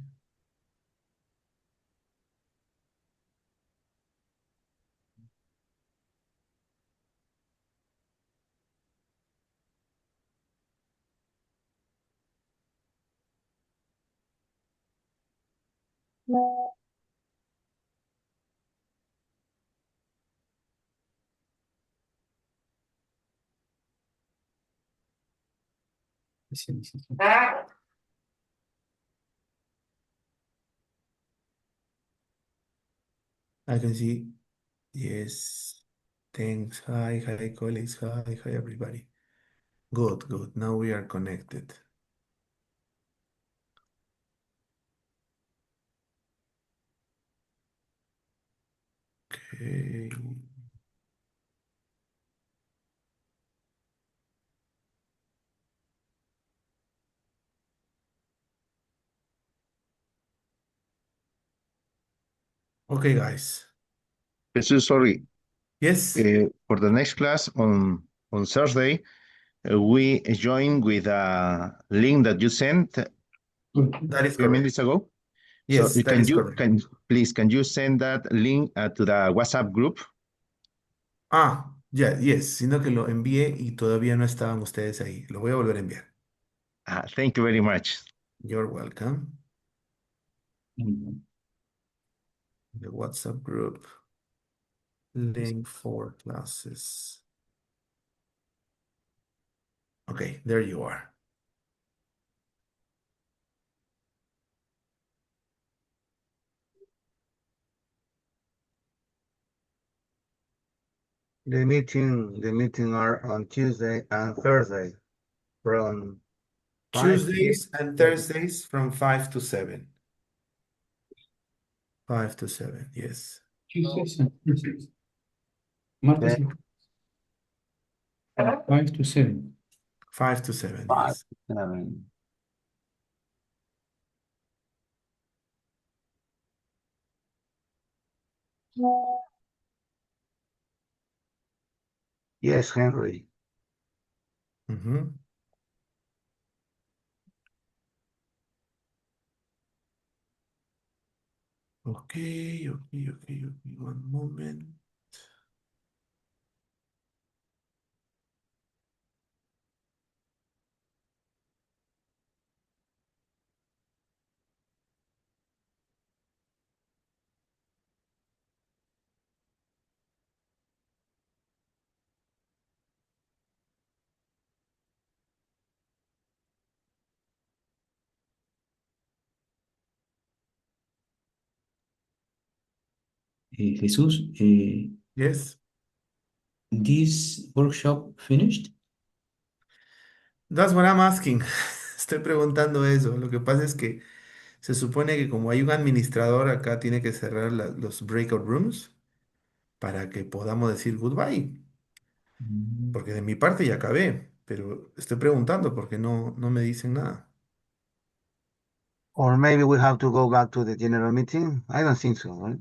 Sí, sí, sí. I can see. Yes. Thanks. Hi, hi, colleagues. Hi, hi, everybody. Good, good. Now we are connected. Okay. Okay, guys. Jesus, sorry. Yes, For the next class on Thursday, we join with a link that you sent a that is few correct. minutes ago. So Yes, that is correct. can you send that link to the WhatsApp group? Ah, ya, yes, sino que lo envié y todavía no estaban ustedes ahí. Lo voy a volver a enviar. Thank you very much. You're welcome. Mm. The WhatsApp group. Link for classes. Okay, there you are. The meeting are on Tuesday and Thursday from 5 p.m. Tuesdays and Thursdays from 5 to 7. 5 to 7, yes. Tuesdays and Thursdays. Martes Then y 5 to 7. 5 to 7, 5 yes. to 7. Yes, Henry. Mhm. Okay, okay, okay, okay. One moment. Jesus, Yes. this workshop finished? That's what I'm asking. Estoy preguntando eso. Lo que pasa es que se supone que como hay un administrador acá, tiene que cerrar los breakout rooms para que podamos decir goodbye. Porque de mi parte ya acabé, pero estoy preguntando porque no me dicen nada. Or maybe we have to go back to the general meeting. I don't think so, right?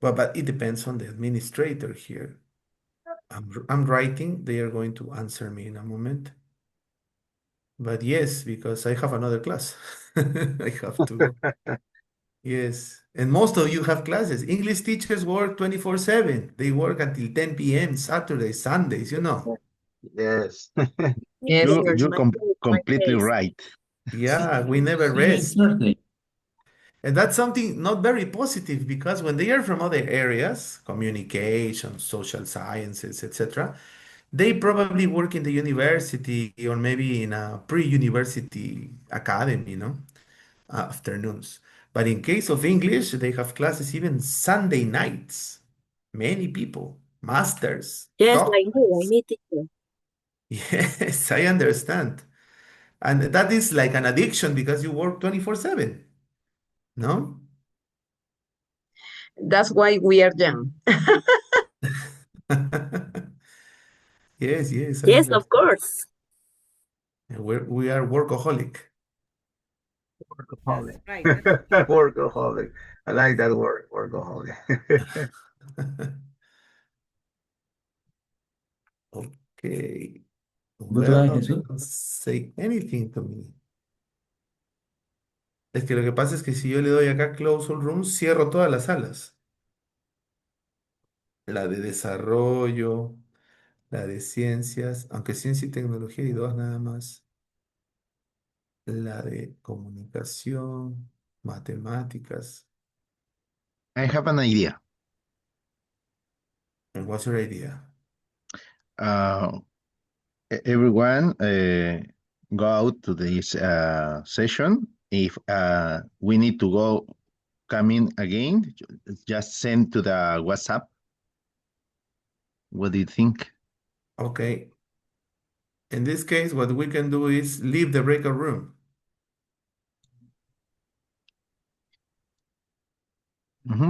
But it depends on the administrator here. I'm writing. They are going to answer me in a moment. But yes, because I have another class. I have to go. Yes. And most of you have classes. English teachers work 24/7. They work until 10 p.m. Saturdays, Sundays, you know. Yes. Yes, You're my completely case. right. Yeah, we never Even rest. Thursday. And that's something not very positive because when they are from other areas, communication, social sciences, etc., they probably work in the university or maybe in a pre-university academy, afternoons. But in case of English, they have classes even Sunday nights. Many people, masters, Yes, I doctors. need teacher. Yes, I understand. And that is like an addiction because you work 24/7, no? That's why we are young. Yes, yes, I Yes, of understand. course. We are workaholic. That's Workaholic. right. Workaholic. I like that word, workaholic. Okay. Goodbye, Well, they Jesus. don't say anything to me. Es que lo que pasa es que si yo le doy acá close all rooms, cierro todas las salas. La de desarrollo, la de ciencias, aunque ciencia y tecnología hay dos nada más. La de comunicación, matemáticas. I have an idea. And what's your idea? Everyone go out to this session. If we need to go coming again, just send to the WhatsApp. What do you think? Okay. In this case, what we can do is leave the breakout room.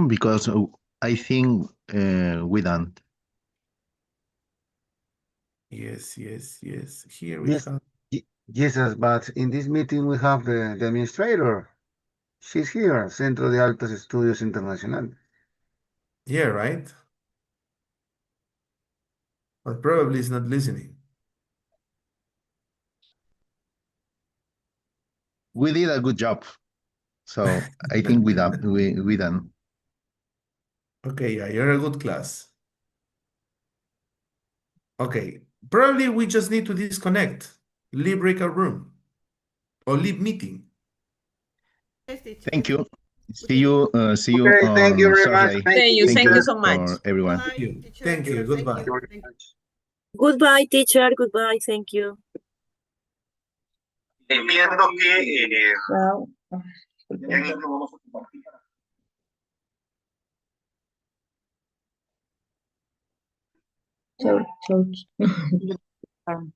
Because I think we don't. Yes, yes, yes. Here we Yes, have. Jesus, but in this meeting we have the administrator. She's here, Centro de Altos Estudios Internacional. Yeah, right? But probably is not listening. We did a good job. So I think we done. We done. Okay, yeah, you're a good class. Okay, probably we just need to disconnect, leave breakout room, or leave meeting. Yes, teacher. Thank you. See you Okay, thank you on very much. Saturday. Thank you, Thank Thank you you teacher. so much. for everyone. Thank you. Teacher. Thank you. Goodbye. Thank you very much. Goodbye, teacher. Goodbye. Thank you. Entiendo que Chao. ya mismo vamos a compartir. Chao. Chao.